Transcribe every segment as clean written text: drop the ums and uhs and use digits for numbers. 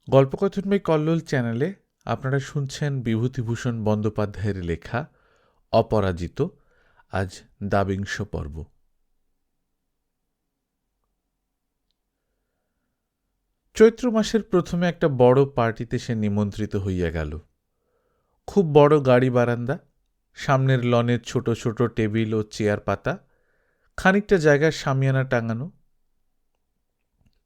গল্পকথন by Kallol চ্যানেলে আপনারা শুনছেন বিভূতিভূষণ বন্দ্যোপাধ্যায়ের লেখা অপরাজিত। আজ দ্বাবিংশ পর্ব। চৈত্র মাসের প্রথমে একটা বড় পার্টিতে সে নিমন্ত্রিত হইয়া গেল। খুব বড় গাড়ি বারান্দা, সামনের লনের ছোট ছোট টেবিল ও চেয়ার পাতা, খানিকটা জায়গায় শামিয়ানা টাঙানো।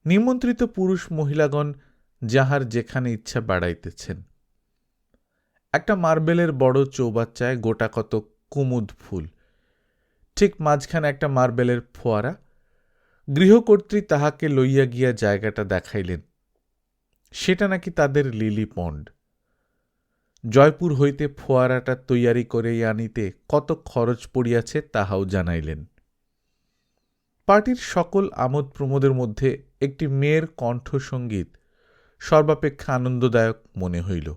নিমন্ত্রিত পুরুষ মহিলাগণ যাহার যেখানে ইচ্ছা বাড়াইতেছেন। একটা মার্বেলের বড় চৌবাচ্চায় গোটা কত কুমুদ ফুল, ঠিক মাঝখানে একটা মার্বেলের ফোয়ারা। গৃহকর্ত্রী তাহাকে লইয়া গিয়া জায়গাটা দেখাইলেন। সেটা নাকি তাদের লিলি পন্ড। জয়পুর হইতে ফোয়ারাটা তৈয়ারি করে আনিতে কত খরচ পড়িয়াছে তাহাও জানাইলেন। পার্টির সকল আমোদ প্রমোদের মধ্যে একটি মেয়ের কণ্ঠসঙ্গীত সর্বাপেক্ষা আনন্দদায়ক মনে হইল।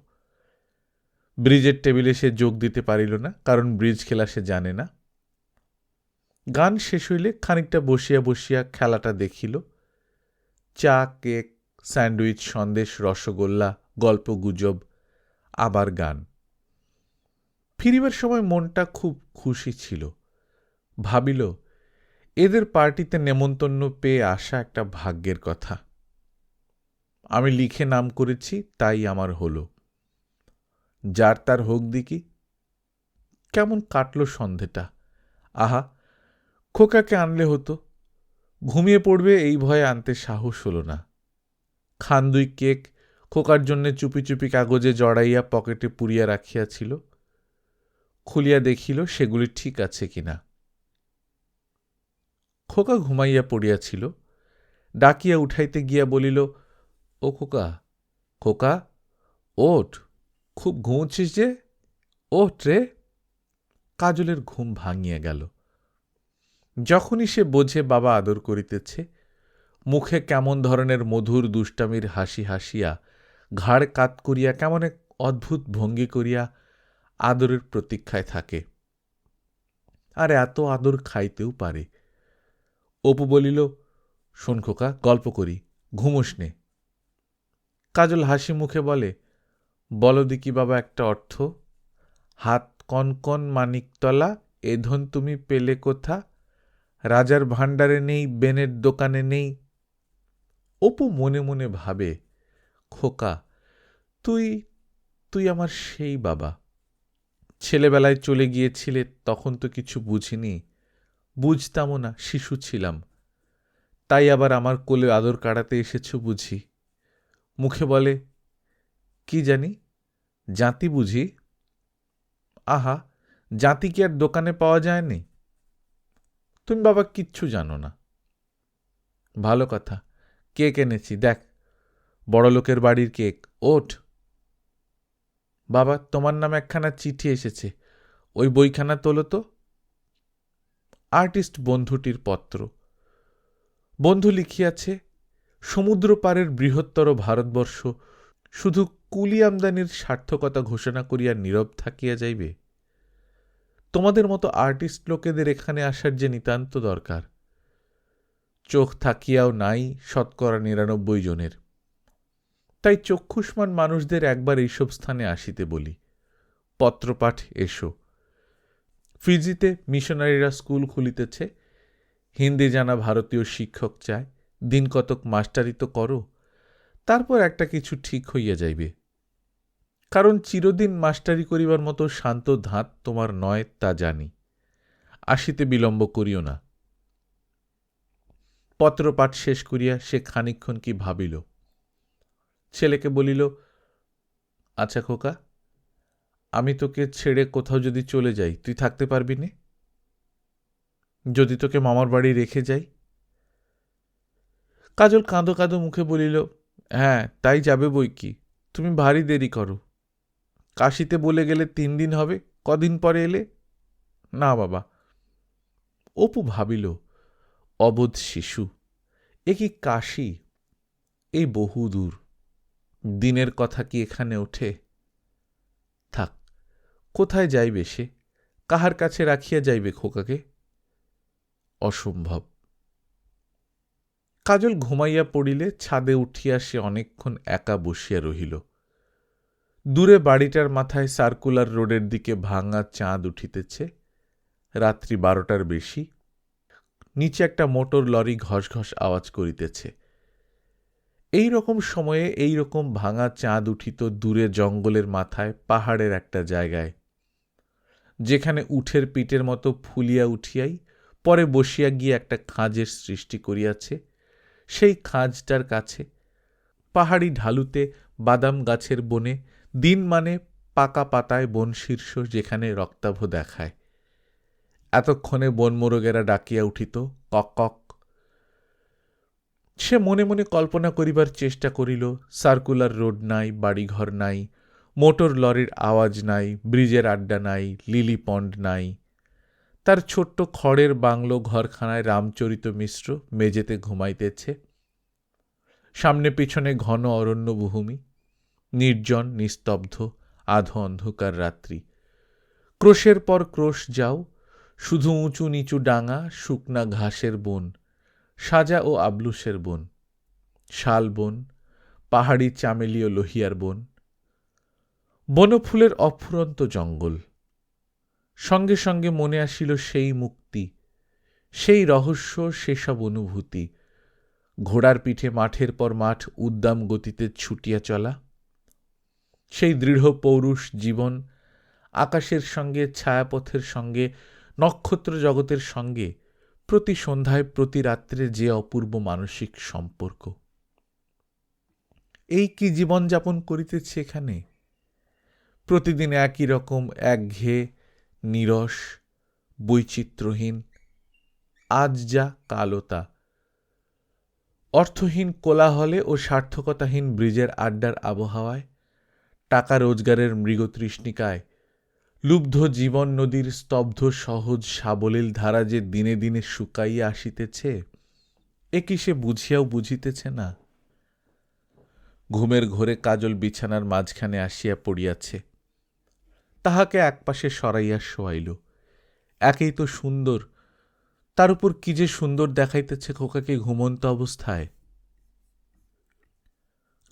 ব্রিজের টেবিলে সে যোগ দিতে পারিল না, কারণ ব্রিজ খেলা সে জানে না। গান শেষ হইলে খানিকটা বসিয়া বসিয়া খেলাটা দেখিল। চা, কেক, স্যান্ডউইচ, সন্দেশ, রসগোল্লা, গল্প গুজব, আবার গান। ফিরিবার সময় মনটা খুব খুশি ছিল। ভাবিল, এদের পার্টিতে নেমন্তন্ন পেয়ে আসা একটা ভাগ্যের কথা। আমি লিখে নাম করেছি, তাই আমার হলো। যার তার হোক দিকি। কেমন কাটল সন্ধেটা। আহা, খোকাকে আনলে হতো। ঘুমিয়ে পড়বে এই ভয়ে আনতে সাহস হল না। খান দুই কেক খোকার জন্যে চুপি চুপি কাগজে জড়াইয়া পকেটে পুরিয়া রাখিয়াছিল। খুলিয়া দেখিল সেগুলি ঠিক আছে কিনা। খোকা ঘুমাইয়া পড়িয়াছিল। ডাকিয়া উঠাইতে গিয়া বলিল, ও খোকা, খোকা ওঠ, খুব ঘুমোচ্ছিস যে, ওঠ রে। কাজলের ঘুম ভাঙিয়া গেল। যখনই সে বোঝে বাবা আদর করিতেছে, মুখে কেমন ধরনের মধুর দুষ্টামির হাসি হাসিয়া, ঘাড় কাত করিয়া কেমন এক অদ্ভুত ভঙ্গি করিয়া আদরের প্রতীক্ষায় থাকে। আর এত আদর খাইতেও পারে। অপু বলিল, শোন খোকা, গল্প করি, ঘুমোস নে। কাজল হাসি মুখে বলে, বলো দিকি বাবা একটা অর্থ। হাত কনকন মানিকতলা, এ ধন তুমি পেলে কোথা? রাজার ভাণ্ডারে নেই, বেনের দোকানে নেই। অপু মনে মনে ভাবে, খোকা, তুই তুই আমার সেই বাবা। ছেলেবেলায় চলে গিয়েছিলে, তখন তো কিছু বুঝিনি, বুঝতামও না, শিশু ছিলাম। তাই আবার আমার কোলে আদর কাড়াতে এসেছ বুঝি। মুখে বলে, কি জানি, জাতি বুঝি। আহা, জাতি কি আর দোকানে পাওয়া যায়নি? তুমি বাবা কিচ্ছু জানো না। ভালো কথা, কেক এনেছি দেখ, বড় লোকের বাড়ির কেক, ওঠ। বাবা, তোমার নামে একখানা চিঠি এসেছে, ওই বইখানা তোলো তো। আর্টিস্ট বন্ধুটির পত্র। বন্ধু লিখিয়াছে, সমুদ্র পারের বৃহত্তর ভারতবর্ষ শুধু কুলি আমদানির সার্থকতা ঘোষণা করিয়া নীরব থাকিয়া যাইবে? তোমাদের মতো আর্টিস্ট লোকেদের এখানে আসার যে নিতান্ত দরকার। চোখ থাকিয়াও নাই ৯৯ জনের। তাই চক্ষুষ্মান মানুষদের একবার এইসব স্থানে আসিতে বলি। পত্রপাঠ এসো। ফিজিতে মিশনারিরা স্কুল খুলিতেছে, হিন্দি জানা ভারতীয় শিক্ষক চায়। দিন কতক মাস্টারি তো করো, তারপর একটা কিছু ঠিক হইয়া যাইবে। কারণ চিরদিন মাস্টারি করিবার মতো শান্ত ধাত তোমার নয়, তা জানি। আসিতে বিলম্ব করিও না। পত্রপাঠ শেষ করিয়া সে খানিকক্ষণ কি ভাবিল। ছেলেকে বলিল, আচ্ছা খোকা, আমি তোকে ছেড়ে কোথাও যদি চলে যাই, তুই থাকতে পারবি নে? যদি তোকে মামার বাড়ি রেখে যাই? কাজল কাঁদো কাঁদো মুখে বলিল, হ্যাঁ, তাই যাবে বই কি, তুমি ভারী দেরি করো। কাশিতে বলে গেলে ৩ দিন হবে, কদিন পরে এলে? না বাবা। অপু ভাবিল, অবোধ শিশু, এ কি কাশি, এই বহু দূর, দিনের কথা কি এখানে ওঠে? থাক, কোথায় যাইবে সে, কাহার কাছে রাখিয়া যাইবে খোকাকে? অসম্ভব। কাজল ঘুমাইয়া পড়িলে ছাদে উঠিয়া সে অনেকক্ষণ একা বসিয়া রহিল। দূরে বাড়িটার মাথায় সার্কুলার রোডের দিকে ভাঙা চাঁদ উঠিতেছে। রাত্রি 12টার বেশি। নিচে একটা মোটর লরি ঘস ঘস আওয়াজ করিতেছে। এই রকম সময়ে এই রকম ভাঙা চাঁদ উঠিত দূরে জঙ্গলের মাথায় পাহাড়ের একটা জায়গায়, যেখানে উঠের পিঠের মতো ফুলিয়া উঠিয়াই পরে বসিয়া গিয়ে একটা খাঁজের সৃষ্টি করিয়াছে। সেই খাঁজটার কাছে পাহাড়ি ঢালুতে বাদাম গাছের বনে দিন মানে পাকা পাতায় বন শীর্ষ যেখানে রক্তাভ দেখায়। এতক্ষণে বনমোরগেরা ডাকিয়া উঠিত কক কক। সে মনে মনে কল্পনা করিবার চেষ্টা করিল, সার্কুলার রোড নাই, বাড়িঘর নাই, মোটর লরির আওয়াজ নাই, ব্রিজের আড্ডা নাই, লিলি পন্ড নাই। তার ছোট্ট খড়ের বাংলো ঘরখানায় রামচরিত মিশ্র মেজেতে ঘুমাইতেছে। সামনে পিছনে ঘন অরণ্য ভূমি, নির্জন নিস্তব্ধ আধো অন্ধকার রাত্রি। ক্রোশের পর ক্রোশ যাও, শুধু উঁচু নিচু ডাঙা, শুকনা ঘাসের বন, সাজা ও আবলুসের বন, শাল বন, পাহাড়ি চামেলি ও লোহিয়ার বন, বনফুলের অফুরন্ত জঙ্গল। সঙ্গে সঙ্গে মনে আসিল সেই মুক্তি, সেই রহস্য, সেসব অনুভূতি। ঘোড়ার পিঠে মাঠের পর মাঠ উদ্দাম গতিতে ছুটিয়া চলা, সেই দৃঢ় পৌরুষ জীবন, আকাশের সঙ্গে, ছায়াপথের সঙ্গে, নক্ষত্র জগতের সঙ্গে প্রতি সন্ধ্যায় প্রতি রাত্রে যে অপূর্ব মানসিক সম্পর্ক। এই কি জীবনযাপন করিতেছে এখানে? প্রতিদিন একই রকম একঘেয়ে, নীরস, বৈচিত্র্যহীন, আজ যা কালো তা। অর্থহীন কোলাহলে ও সার্থকতাহীন ব্রিজের আড্ডার আবহাওয়ায়, টাকা রোজগারের মৃগতৃষ্ণিকায় লুব্ধ জীবন নদীর স্তব্ধ সহজ সাবলীল ধারা যে দিনে দিনে শুকাইয়া আসিতেছে, এ কি সে বুঝিয়াও বুঝিতেছে না? ঘুমের ঘোরে কাজল বিছানার মাঝখানে আসিয়া পড়িয়াছে। তাহাকে একপাশে সরাইয়া শোয়াইল। একেই তো সুন্দর, তার উপর কি যে সুন্দর দেখাইতেছে খোকাকে ঘুমন্ত অবস্থায়।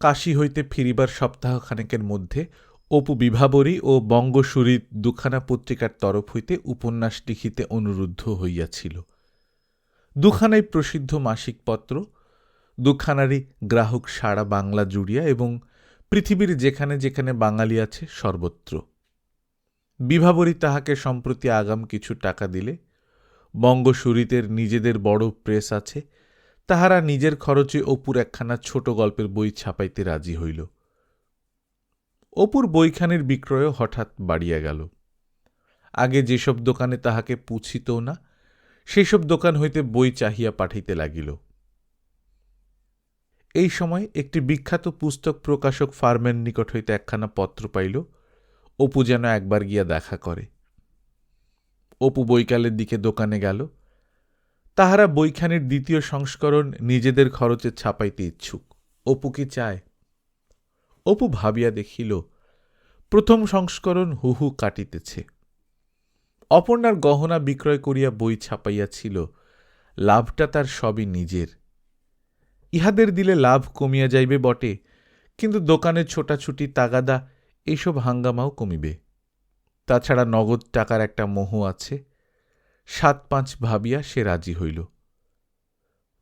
কাশী হইতে ফিরিবার সপ্তাহখানেকের মধ্যে অপু বিভাবরী ও বঙ্গসুরী দুখানা পত্রিকার তরফ হইতে উপন্যাস লিখিতে অনুরুদ্ধ হইয়াছিল। দুখানাই প্রসিদ্ধ মাসিক পত্র, দুখানারই গ্রাহক সারা বাংলা জুড়িয়া এবং পৃথিবীর যেখানে যেখানে বাঙালি আছে সর্বত্র। বিভাবরী তাহাকে সম্প্রতি আগাম কিছু টাকা দিলে। বঙ্গসুরীদের নিজেদের বড় প্রেস আছে, তাহারা নিজের খরচে অপুর একখানা ছোট গল্পের বই ছাপাইতে রাজি হইল। অপুর বইখানির বিক্রয়ও হঠাৎ বাড়িয়া গেল। আগে যেসব দোকানে তাহাকে পুছিতও না, সেইসব দোকান হইতে বই চাহিয়া পাঠাইতে লাগিল। এই সময় একটি বিখ্যাত পুস্তক প্রকাশক ফার্মের নিকট হইতে একখানা পত্র পাইল। অপু যেন একবার গিয়া দেখা করে। অপু বৈকালের দিকে দোকানে গেল। তাহারা বইখানির দ্বিতীয় সংস্করণ নিজেদের খরচে ছাপাইতে ইচ্ছুক। অপু কি চায়? অপু ভাবিয়া দেখিল, প্রথম সংস্করণ হুহু কাটিতেছে। অপর্ণার গহনা বিক্রয় করিয়া বই ছাপাইয়াছিল, লাভটা তার সবই নিজের। ইহাদের দিলে লাভ কমিয়া যাইবে বটে, কিন্তু দোকানের ছোটাছুটি তাগাদা এইসব হাঙ্গামাও কমিবে। তাছাড়া নগদ টাকার একটা মোহ আছে। 7-5 ভাবিয়া সে রাজি হইল।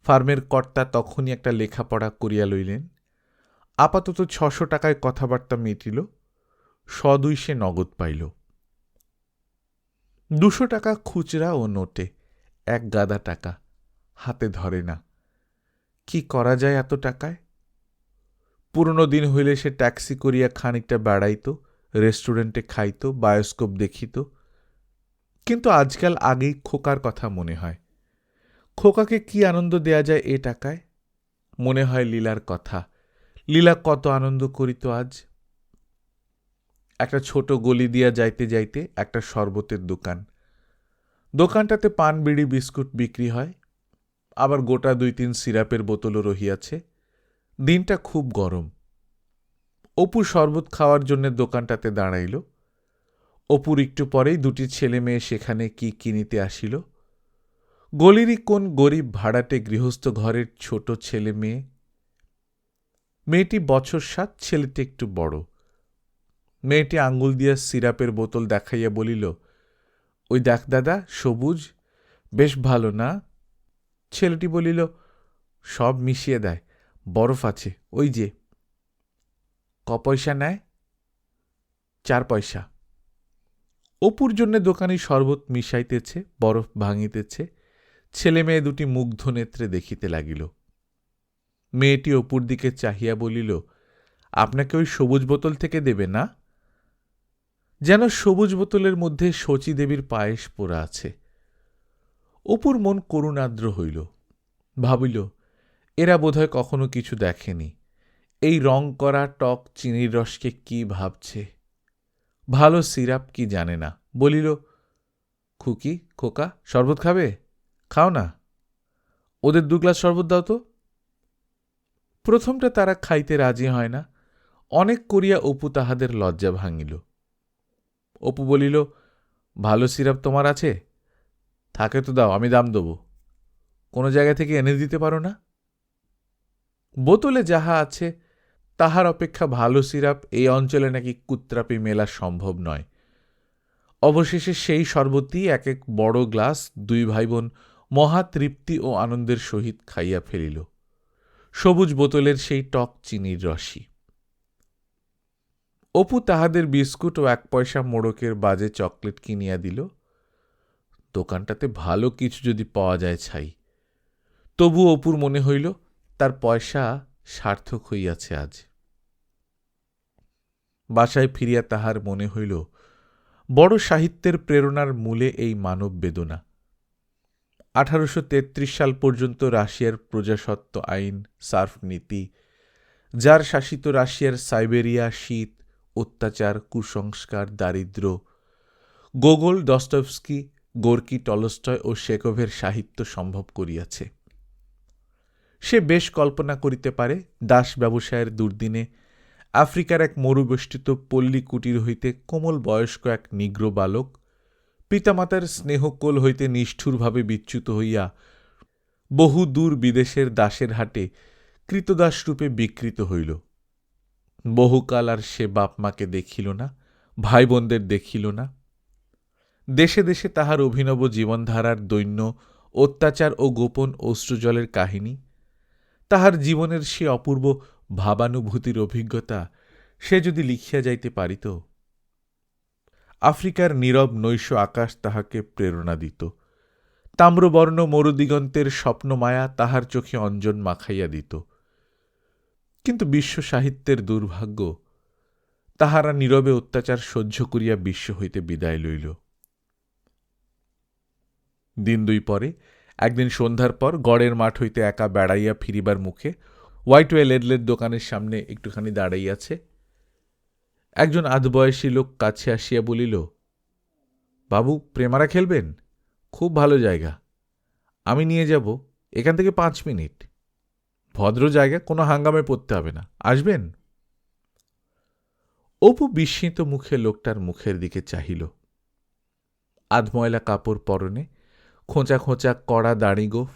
ফার্মের কর্তা তখনই একটা লেখাপড়া করিয়া লইলেন। আপাতত 600 টাকায় কথাবার্তা মিটিল। 100 সে নগদ পাইল। 200 টাকা খুচরা ও নোটে, এক গাদা টাকা, হাতে ধরে না। কি করা যায় এত টাকায়? পুরনো দিন হইলে সে ট্যাক্সি করিয়া খানিকটা বেড়াইত, রেস্টুরেন্টে খাইত, বায়োস্কোপ দেখিত। কিন্তু আজকাল আগেই খোকার কথা মনে হয়। খোকাকে কি আনন্দ দেয়া যায় এ টাকায়? মনে হয় লীলার কথা। লীলা কত আনন্দ করিত আজ। একটা ছোট গলি দিয়া যাইতে যাইতে একটা শরবতের দোকান। দোকানটাতে পান বিড়ি বিস্কুট বিক্রি হয়, আবার গোটা 2-3 সিরাপের বোতলও রহিয়াছে। দিনটা খুব গরম। অপু শরবত খাওয়ার জন্য দোকানটাতে দাঁড়াইল। অপুর একটু পরেই 2টি ছেলে মেয়ে সেখানে কি কিনিতে আসিল। গলিরই কোন গরিব ভাড়াটে গৃহস্থ ঘরের ছোট ছেলে মেয়ে। মেয়েটি বছর 7, ছেলেটি একটু বড়। মেয়েটি আঙ্গুল দিয়া সিরাপের বোতল দেখাইয়া বলিল, ওই দেখ দাদা, সবুজ, বেশ ভালো না? ছেলেটি বলিল, সব মিশিয়ে দেয়, বরফ আছে, ওই যে। ক পয়সা নেয়? 4 পয়সা। অপুর জন্য দোকানি শরবত মিশাইতেছে, বরফ ভাঙিতেছে। ছেলে মেয়ে দুটি মুগ্ধ নেত্রে দেখিতে লাগিল। মেয়েটি অপুর দিকে চাহিয়া বলিল, আপনাকে ওই সবুজ বোতল থেকে দেবে না? যেন সবুজ বোতলের মধ্যে শচীদেবীর পায়েস পোড়া আছে। অপুর মন করুণাদ্র হইল। ভাবিল, এরা বোধহয় কখনো কিছু দেখেনি, এই রং করা টক চিনির রসকে কি ভাবছে, ভালো সিরাপ কি জানে না। বলিল, খুকি, খোকা, শরবত খাবে? খাও না, ওদের 2 গ্লাস শরবত দাও তো। প্রথমটা তারা খাইতে রাজি হয় না। অনেক করিয়া অপু তাহাদের লজ্জা ভাঙিল। অপু বলিল, ভালো সিরাপ তোমার আছে? থাকে তো দাও, আমি দাম দেব। কোনো জায়গা থেকে এনে দিতে পারো না? বোতলে যাহা আছে তাহার অপেক্ষা ভালো সিরাপ এই অঞ্চলে নাকি কুত্রাপি মেলা সম্ভব নয়। অবশেষে সেই শরবতই এক এক বড় গ্লাস 2 ভাই বোন মহা তৃপ্তি ও আনন্দের সহিত খাইয়া ফেলিল। সবুজ বোতলের সেই টক চিনির রসই। অপু তাহাদের বিস্কুট ও 1 পয়সা মোড়কের বাজে চকলেট কিনিয়া দিল। দোকানটাতে ভালো কিছু যদি পাওয়া যায় ছাই। তবু অপুর মনে হইল তার পয়সা সার্থক হইয়াছে আজ। বাসায় ফিরিয়া তাহার মনে হইল, বড় সাহিত্যের প্রেরণার মূলে এই মানব বেদনা। 1833 সাল পর্যন্ত রাশিয়ার প্রজাসত্ব আইন, সার্ফ নীতি, যার শাসিত রাশিয়ার সাইবেরিয়া, শীত, অত্যাচার, কুসংস্কার, দারিদ্র্য, গোগোল, দস্তয়েভস্কি, গোর্কি, টলস্টয় ও শেকোভের সাহিত্য সম্ভব করিয়াছে। সে বেশ কল্পনা করিতে পারে দাস ব্যবসায়ের দুর্দিনে আফ্রিকার এক মরুবেষ্টিত পল্লী কুটির হইতে কোমল বয়স্ক এক নিগ্র বালক পিতামাতার স্নেহকোল হইতে নিষ্ঠুরভাবে বিচ্যুত হইয়া বহু দূর বিদেশের দাসের হাটে কৃতদাসরূপে বিকৃত হইল। বহুকাল আর সে বাপ মাকে দেখিল না, ভাই বোনদের দেখিল না। দেশে দেশে তাহার অভিনব জীবনধারার দৈন্য, অত্যাচার ও গোপন অশ্রুজলের কাহিনী, তাহার জীবনের সে অপূর্ব ভাবানুভূতির অভিজ্ঞতা সে যদি লিখিয়া যাইতে পারিত। আফ্রিকার নীরব নৈশ আকাশ তাহাকে প্রেরণা দিত, তাম্রবর্ণ মরুদিগন্তের স্বপ্নমায়া তাহার চোখে অঞ্জন মাখাইয়া দিত। কিন্তু বিশ্ব সাহিত্যের দুর্ভাগ্য, তাহারা নীরবে অত্যাচার সহ্য করিয়া বিশ্ব হইতে বিদায় লইল। দিন 2 পরে একদিন সন্ধ্যার পর গড়ের মাঠ হইতে একা বেড়াইয়া ফিরিবার মুখে হোয়াইটওয়েল এডলের দোকানের সামনে একটুখানি দাঁড়াইয়াছে। একজন আধবয়সী লোক কাছে আসিয়া বলিল, বাবু, প্রেমারা খেলবেন? খুব ভালো জায়গা, আমি নিয়ে যাব, এখান থেকে 5 মিনিট। ভদ্র জায়গা, কোনো হাঙ্গামে পড়তে হবে না, আসবেন? অপু বিস্মিত মুখে লোকটার মুখের দিকে চাহিল। আধময়লা কাপড় পরনে, খোঁচা খোঁচা কড়া দাড়ি গোফ,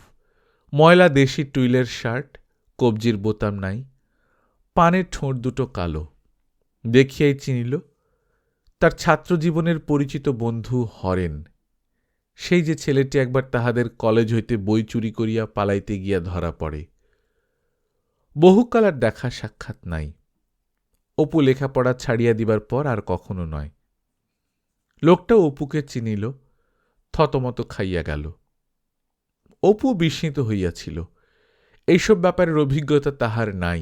ময়লা দেশি টুইলের শার্ট, কবজির বোতাম নাই, পানের ঠোঁট দুটো কালো। দেখিয়াই চিনিল তার ছাত্রজীবনের পরিচিত বন্ধু হরেন, সেই যে ছেলেটি একবার তাহাদের কলেজ হইতে বই চুরি করিয়া পালাইতে গিয়া ধরা পড়ে। বহুকাল আর দেখা সাক্ষাৎ নাই। অপু লেখাপড়া ছাড়িয়া দিবার পর আর কখনো নয়। লোকটা অপুকে চিনিল, থতমত খাইয়া গেল। অপু বিস্মিত হইয়াছিল। এইসব ব্যাপারের অভিজ্ঞতা তাহার নাই,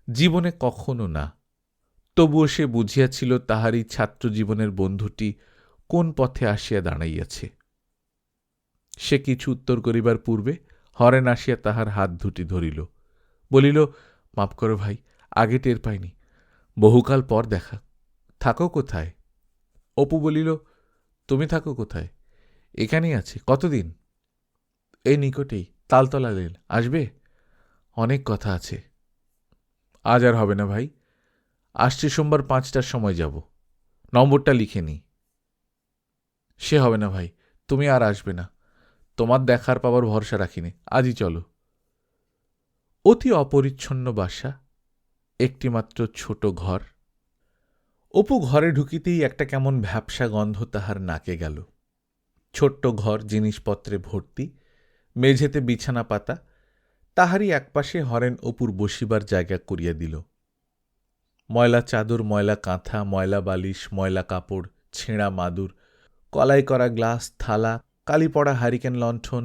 জীবনে কখনো না। তবুও সে বুঝিয়াছিল তাহারই ছাত্রজীবনের বন্ধুটি কোন পথে আসিয়া দাঁড়াইয়াছে। সে কিছু উত্তর করিবার পূর্বে হরেন আসিয়া তাহার হাত দুটি ধরিল, বলিল, মাপ করো ভাই, আগে টের পাইনি, বহুকাল পর দেখা। থাকো কোথায়? অপু বলিল, তুমি থাকো কোথায়? এখানেই আছি। কতদিন? এই নিকটেই, তালতলা লেন, আসবে? অনেক কথা আছে। আজ আর হবে না ভাই, আসছে সোমবার 5টার সময় যাব, নম্বরটা লিখে নি। সে হবে না ভাই, তুমি আর আসবে না, তোমার দেখার পাবার ভরসা রাখিনি, আজই চলো। অতি অপরিচ্ছন্ন বাসা, একটিমাত্র ছোট ঘর। অপু ঘরে ঢুকিতেই একটা কেমন ভ্যাপসা গন্ধ তাহার নাকে গেল। ছোট্ট ঘর, জিনিসপত্রে ভর্তি, মেঝেতে বিছানা পাতা, তাহারই একপাশে হরেন অপুর বসিবার জায়গা করিয়া দিল। ময়লা চাদর, ময়লা কাঁথা, ময়লা বালিশ, ময়লা কাপড়, ছেঁড়া মাদুর, কলাই করা গ্লাস, থালা, কালি পড়া হারিকেন লণ্ঠন,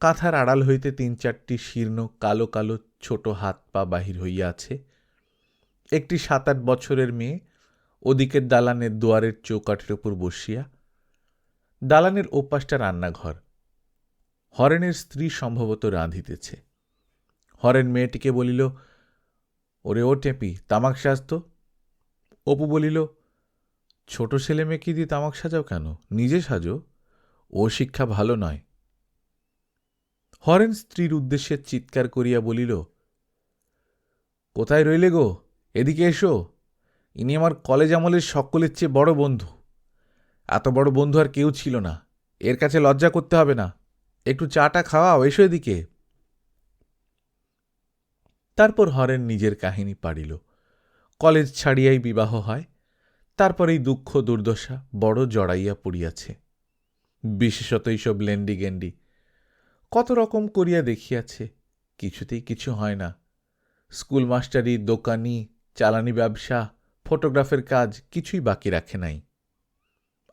কাঁথার আড়াল হইতে ৩-৪টি শীর্ণ কালো কালো ছোট হাত পা বাহির হইয়া আছে। একটি ৭-৮ বছরের মেয়ে ওদিকের দালানের দুয়ারের চৌকাঠের উপর বসিয়া। দালানের ওপাশটা রান্নাঘর। হরেনের স্ত্রী সম্ভবত রাঁধিতেছে। হরেন মেয়েটিকে বলিল, ওরে ও টেপি, তামাক সাজ তো। অপু বলিল, ছোট ছেলে মেয়েকে দিয়ে তামাক সাজাও কেন, নিজে সাজো, ও শিক্ষা ভালো নয়। হরেন স্ত্রীর উদ্দেশ্যে চিৎকার করিয়া বলিল, কোথায় রইলে গো, এদিকে এসো, ইনি আমার কলেজ আমলের সকলের চেয়ে বড় বন্ধু। এত বড় বন্ধু আর কেউ ছিল না, এর কাছে লজ্জা করতে হবে না, একটু চাটা খাওয়াও, এসো এদিকে। তারপর হরেন নিজের কাহিনী পাড়িল। কলেজ ছাড়িয়াই বিবাহ হয়, তারপর এই দুঃখ দুর্দশা বড় জড়াইয়া পড়িয়াছে। বিশেষত এইসব লেন্ডি গেন্ডি কত রকম করিয়া দেখিয়াছে, কিছুতেই কিছু হয় না। স্কুল মাস্টারি, দোকানি, চালানি ব্যবসা, ফটোগ্রাফের কাজ কিছুই বাকি রাখে নাই।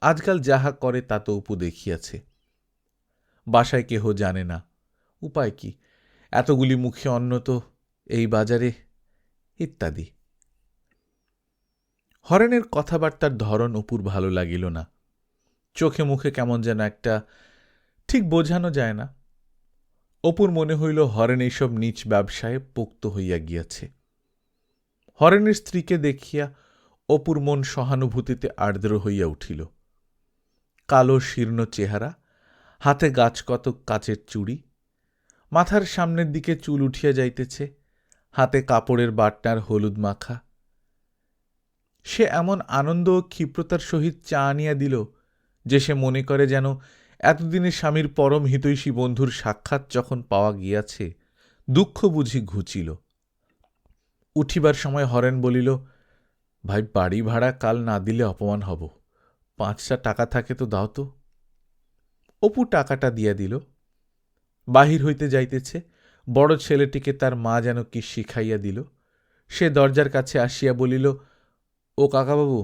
আজকাল যাহা করে তা তো অপু দেখিয়াছে। বাসায় কেহ জানে না, উপায় কি, এতগুলি মুখে অন্ন তো এই বাজারে, ইত্যাদি। হরেনের কথাবার্তার ধরন অপুর ভালো লাগিল না। চোখে মুখে কেমন যেন একটা, ঠিক বোঝানো যায় না। অপুর মনে হইল হরেন এইসব নীচ ব্যবসায় পোক্ত হইয়া গিয়াছে। হরেনের স্ত্রীকে দেখিয়া অপুর মন সহানুভূতিতে আর্দ্র হইয়া উঠিল। কালো শীর্ণ চেহারা, হাতে গাছকতক কাচের চুড়ি, মাথার সামনের দিকে চুল উঠিয়া যাইতেছে, হাতে কাপড়ের বাটনার হলুদ মাখা। সে এমন আনন্দ ও ক্ষিপ্রতার সহিত চা আনিয়া দিল যে সে মনে করে যেন এতদিনে স্বামীর পরম হিতৈষী বন্ধুর সাক্ষাৎ যখন পাওয়া গিয়াছে, দুঃখ বুঝি ঘুচিল। উঠিবার সময় হরেন বলিল, ভাই, বাড়ি ভাড়া কাল না দিলে অপমান হব, ৫টা টাকা থাকে তো দাও তো। অপু টাকাটা দিয়া দিল। বাহির হইতে যাইতেছে, বড় ছেলেটিকে তার মা যেন কি শিখাইয়া দিল। সে দরজার কাছে আসিয়া বলিল, ও কাকাবাবু,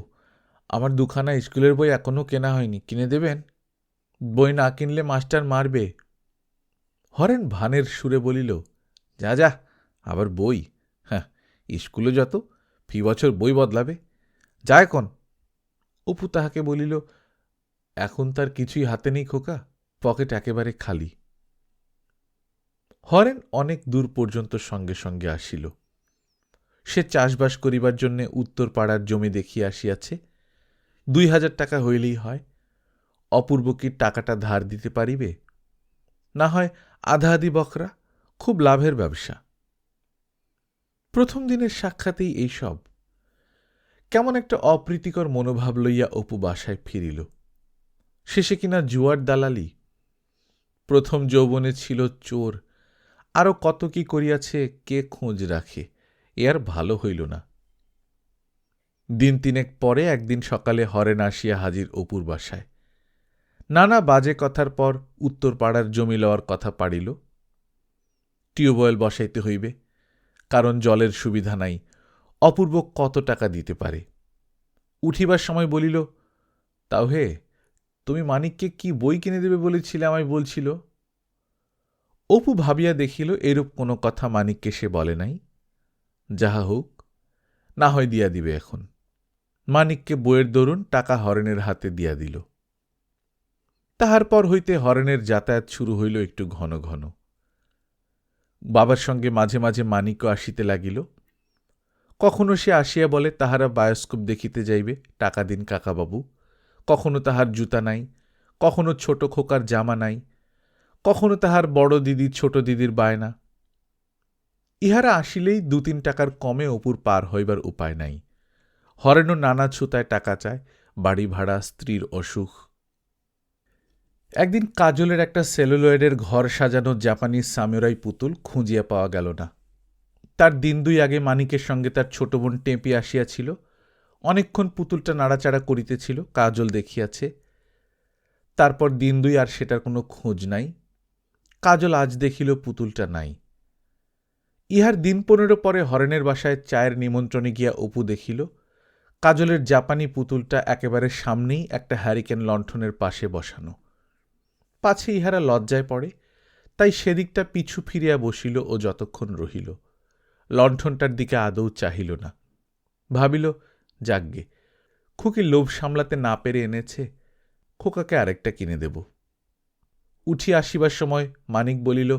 আমার 2খানা স্কুলের বই এখনো কেনা হয়নি, কিনে দেবেন? বই না কিনলে মাস্টার মারবে। হরেন ভানের সুরে বলিল, যা যা, আবার বই? হ্যাঁ, স্কুলে যত, ফি বছর বই বদলাবে, যা এখন। অপু তাহাকে বলিল, এখন তার কিছুই হাতে নেই খোকা, পকেট একেবারে খালি। হরেন অনেক দূর পর্যন্ত সঙ্গে সঙ্গে আসিল। সে চাষবাস করিবার জন্যে উত্তর পাড়ার জমি দেখিয়া আসিয়াছে। ২,০০০ টাকা হইলেই হয়। অপূর্ব কি টাকাটা ধার দিতে পারিবে? না হয় আধা আধি বকরা, খুব লাভের ব্যবসা। প্রথম দিনের সাক্ষাতেই এইসব। কেমন একটা অপ্রীতিকর মনোভাব লইয়া অপু বাসায় ফিরিল। শেষে কিনা জুয়ার দালালি। প্রথম যৌবনে ছিল চোর, আরও কত কি করিয়াছে কে খোঁজ রাখে, এ আর ভালো হইল না। দিন ৩ পরে একদিন সকালে হরেন আসিয়া হাজির অপুর বাসায়। নানা বাজে কথার পর উত্তর পাড়ার জমি লওয়ার কথা পাড়িল। টিউবওয়েল বসাইতে হইবে, কারণ জলের সুবিধা নাই। অপূর্ব কত টাকা দিতে পারে। উঠিবার সময় বলিল, তাও হে, তুমি মানিককে কি বই কিনে দেবে বলেছিলে আমায় বলছিল। অপু ভাবিয়া দেখিল এরূপ কোনো কথা মানিককে সে বলে নাই। যাহা হোক, না হয় দিয়া দিবে এখন। মানিককে বইয়ের দরুন টাকা হরেনের হাতে দিয়া দিল। তাহার পর হইতে হরেনের যাতায়াত শুরু হইল একটু ঘন ঘন। বাবার সঙ্গে মাঝে মাঝে মানিকও আসিতে লাগিল। কখনো সে আসিয়া বলে তাহারা বায়োস্কোপ দেখিতে যাইবে, টাকা দিন কাকাবাবু। কখনো তাহার জুতা নাই, কখনো ছোট খোকার জামা নাই, কখনো তাহার বড় দিদি ছোট দিদির বায়না। ইহারা আসিলেই ২-৩ টাকার কমে অপুর পার হইবার উপায় নাই। হরেনও নানা ছুতায় টাকা চায়, বাড়ি ভাড়া, স্ত্রীর অসুখ। একদিন কাজলের একটা সেলুলয়েডের ঘর সাজানো জাপানিজ সামুরাই পুতুল খুঁজিয়া পাওয়া গেল না। তার দিন দুই আগে মানিকের সঙ্গে তার ছোট বোন টেপি আসিয়াছিল। অনেকক্ষণ পুতুলটা নাড়াচাড়া করিতেছিল, কাজল দেখিয়াছে। তারপর দিন দুই আর সেটার কোনো খোঁজ নাই। কাজল আজ দেখিল পুতুলটা নাই। ইহার দিন 15 পরে হরেনের বাসায় চায়ের নিমন্ত্রণে গিয়া অপু দেখিল কাজলের জাপানি পুতুলটা একেবারে সামনেই একটা হ্যারিকেন লণ্ঠনের পাশে বসানো। পাছে ইহারা লজ্জায় পড়ে, তাই সেদিকটা পিছু ফিরিয়া বসিল ও যতক্ষণ রহিল। লণ্ঠনটার দিকে আদৌ চাহিল না। ভাবিল, যাকগে, খুকি লোভ সামলাতে না পেরে এনেছে, খোকাকে আরেকটা কিনে দেব। উঠি আসিবার সময় মানিক বলিল,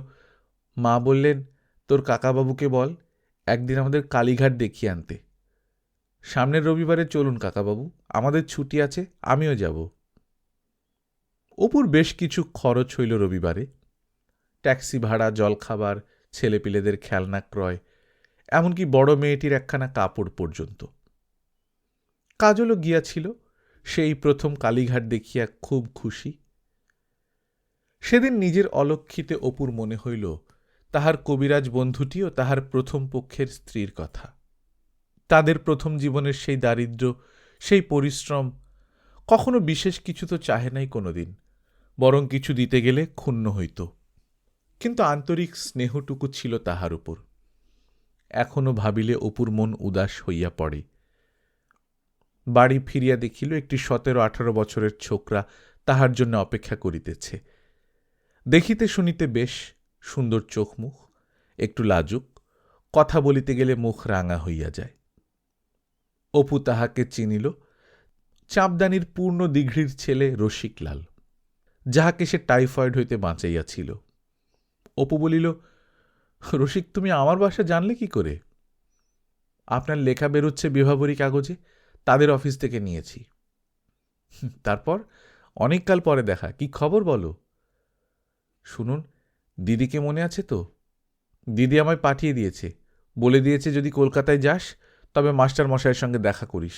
মা বললেন তোর কাকাবাবুকে বল একদিন আমাদের কালীঘাট দেখিয়ে আনতে। সামনের রবিবারে চলুন কাকাবাবু, আমাদের ছুটি আছে, আমিও যাব। অপুর বেশ কিছু খরচ হইল রবিবারে। ট্যাক্সি ভাড়া, জলখাবার, ছেলেপিলেদের খেলনা ক্রয়, এমনকি বড় মেয়েটির একখানা কাপড় পর্যন্ত। কাজলও গিয়াছিল, সেই প্রথম কালীঘাট দেখিয়া খুব খুশি। সেদিন নিজের অলক্ষিতে অপুর মনে হইল তাহার কবিরাজ বন্ধুটিও তাহার প্রথম পক্ষের স্ত্রীর কথা। তাদের প্রথম জীবনের সেই দারিদ্র্য, সেই পরিশ্রম, কখনো বিশেষ কিছু তো চাহে নাই কোনোদিন, বরং কিছু দিতে গেলে ক্ষুণ্ণ হইত। কিন্তু আন্তরিক স্নেহটুকু ছিল তাহার উপর। এখনো ভাবিলে অপুর মন উদাস হইয়া পড়ে। বাড়ি ফিরিয়া দেখিল একটি 17-18 বছরের ছোকরা তাহার জন্য অপেক্ষা করিতেছে। দেখিতে শুনিতে বেশ সুন্দর চোখ মুখ, একটু লাজুক, কথা বলিতে গেলে মুখ রাঙা হইয়া যায়। অপু তাহাকে চিনিল, চাঁপদানির পূর্ণ দিঘির ছেলে রসিকলাল, যাহাকে সে টাইফয়েড হইতে বাঁচাইয়াছিল। অপু বলিল, রসিক, তুমি আমার বাসা জানলে কি করে? আপনার লেখা বেরোচ্ছে বিভাবরী কাগজে, তাদের অফিস থেকে নিয়েছি। তারপর অনেককাল পরে দেখা, কি খবর বলো? শুনুন, দিদিকে মনে আছে তো? দিদি আমায় পাঠিয়ে দিয়েছে, বলে দিয়েছে যদি কলকাতায় যাস তবে মাস্টার মশাইয়ের সঙ্গে দেখা করিস।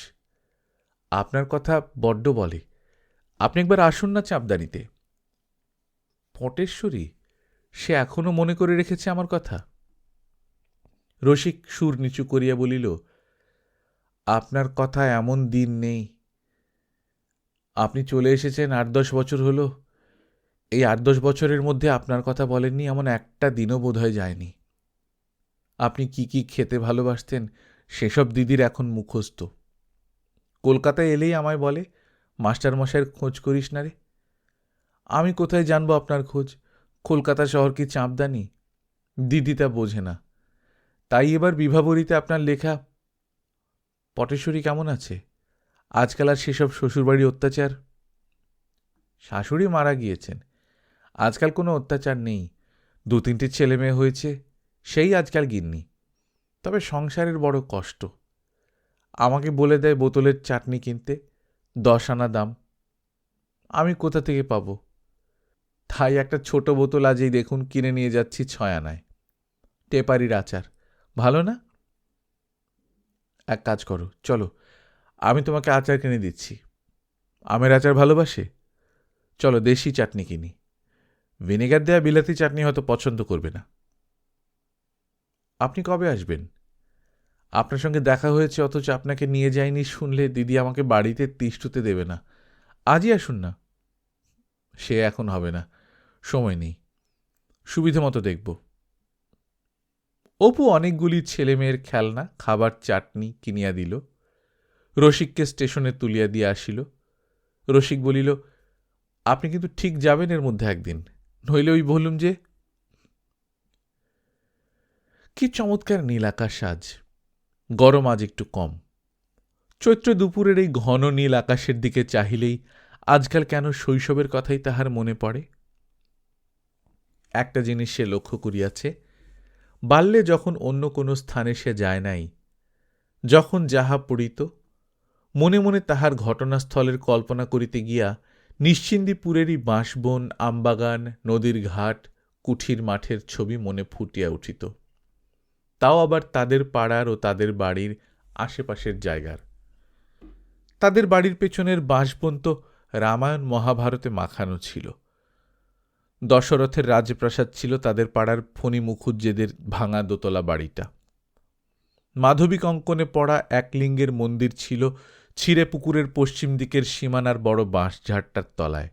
আপনার কথা বড্ড বলে, আপনি একবার আসুন না চাঁপদানিতে। পটেশ্বরী, সে এখনো মনে করে রেখেছে আমার কথা? রসিক সুর নিচু করিয়া বলিল, আপনার কথা এমন দিন নেই। আপনি চলে এসেছেন 8-10 বছর হল। এই 8-10 বছরের মধ্যে আপনার কথা বলেননি এমন একটা দিনও বোধহয় যায়নি। আপনি কি কি খেতে ভালোবাসতেন সেসব দিদির এখন মুখস্থ। কলকাতায় এলেই আমায় বলে, মাস্টার মশাইয়ের খোঁজ করিস না রে। আমি কোথায় জানবো আপনার খোঁজ? কলকাতা শহর কি চাঁপদানি? দিদি তা বোঝে না। তাই এবার বিভাবরীতে আপনার লেখা। পটেশ্বরী কেমন আছে? আজকাল আর সেসব শ্বশুরবাড়ির অত্যাচার? শাশুড়ি মারা গিয়েছেন, আজকাল কোনো অত্যাচার নেই। 2-3টে ছেলে মেয়ে হয়েছে, সেই আজকাল গিন্নি। তবে সংসারের বড় কষ্ট। আমাকে বলে দেয় বোতলের চাটনি কিনতে, 10 আনা দাম। আমি কোথা থেকে পাব? তাই একটা ছোট বোতল আজই দেখুন কিনে নিয়ে যাচ্ছি 6 আনায়। টেপারির আচার, ভালো না? এক কাজ করো, চলো, আমি তোমাকে আচার কিনে দিচ্ছি। আমের আচার ভালোবাসে? চলো দেশি চাটনি কিনি। ভিনেগার দেয়া বিলাতি চাটনি হয়তো পছন্দ করবে না। আপনি কবে আসবেন? আপনার সঙ্গে দেখা হয়েছে অথচ আপনাকে নিয়ে যায়নি শুনলে দিদি আমাকে বাড়িতে তিষ্ঠুতে দেবে না। আজই আসুন না। সে এখন হবে না, সময় নেই, সুবিধে মতো দেখব। অপু অনেকগুলি ছেলেমেয়ের খেলনা, খাবার, চাটনি কিনিয়া দিল। রসিককে স্টেশনে তুলিয়া দিয়া আসিল। রসিক বলিল, আপনি কিন্তু ঠিক যাবেন এর মধ্যে একদিন, নইলে ওই বললুম যে। কি চমৎকার নীল আকাশ আজ, গরম আজ একটু কম। চৈত্র দুপুরের এই ঘন নীল আকাশের দিকে চাহিলেই আজকাল কেন শৈশবের কথাই তাহার মনে পড়ে। একটা জিনিস সে লক্ষ্য করিয়াছে, বাল্যে যখন অন্য কোনো স্থানে সে যায় নাই, যখন যাহা পড়িত, মনে মনে তাহার ঘটনাস্থলের কল্পনা করিতে গিয়া নিশ্চিন্দিপুরেরই বাঁশবন, আমবাগান, নদীর ঘাট, কুঠির মাঠের ছবি মনে ফুটিয়া উঠিত। তাও আবার তাদের পাড়ার ও তাদের বাড়ির আশেপাশের জায়গার। তাদের বাড়ির পেছনের বাঁশবন তো রামায়ণ মহাভারতে মাখানো ছিল, দশরথের রাজপ্রাসাদ ছিল তাদের পাড়ার ফণি মুখুজ্জেদের ভাঙা দোতলা বাড়িটা। মাধবী কঙ্কনে পড়া এক লিঙ্গের মন্দির ছিল ছিঁড়ে পুকুরের পশ্চিম দিকের সীমানার বড় বাঁশঝাড়টার তলায়।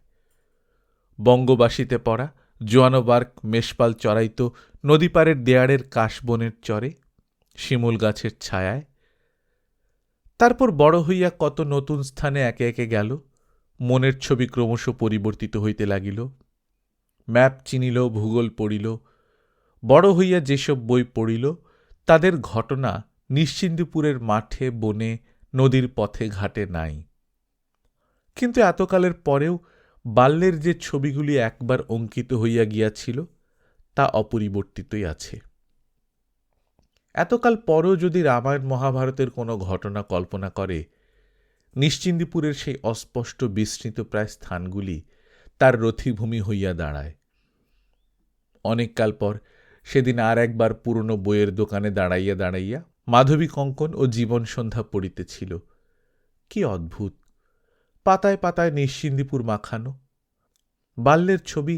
বঙ্গবাসীতে পড়া জোয়ানো বার্ক মেষপাল চড়াইত নদীপাড়ের দেয়াড়ের কাশবনের চরে শিমুল গাছের ছায়ায়। তারপর বড় হইয়া কত নতুন স্থানে একে একে গেল, মনের ছবি ক্রমশ পরিবর্তিত হইতে লাগিল। ম্যাপ চিনিল, ভূগোল পড়িল, বড় হইয়া যেসব বই পড়িল তাদের ঘটনা নিশ্চিন্দিপুরের মাঠে বনে নদীর পথে ঘাটে নাই। কিন্তু এতকালের পরেও বাল্যের যে ছবিগুলি একবার অঙ্কিত হইয়া গিয়াছিল তা অপরিবর্তিতই আছে। এতকাল পরেও যদি রামায়ণ মহাভারতের কোনো ঘটনা কল্পনা করে, নিশ্চিন্দিপুরের সেই অস্পষ্ট বিস্মৃত প্রায় স্থানগুলি তার রথিভূমি হইয়া দাঁড়ায়। অনেককাল পর সেদিন আর একবার পুরনো বইয়ের দোকানে দাঁড়াইয়া দাঁড়াইয়া মাধবী কঙ্কন ও জীবন সন্ধ্যা পড়িতেছিল। কি অদ্ভুত! পাতায় পাতায় নিশ্চিন্দিপুর মাখানো। বাল্যের ছবি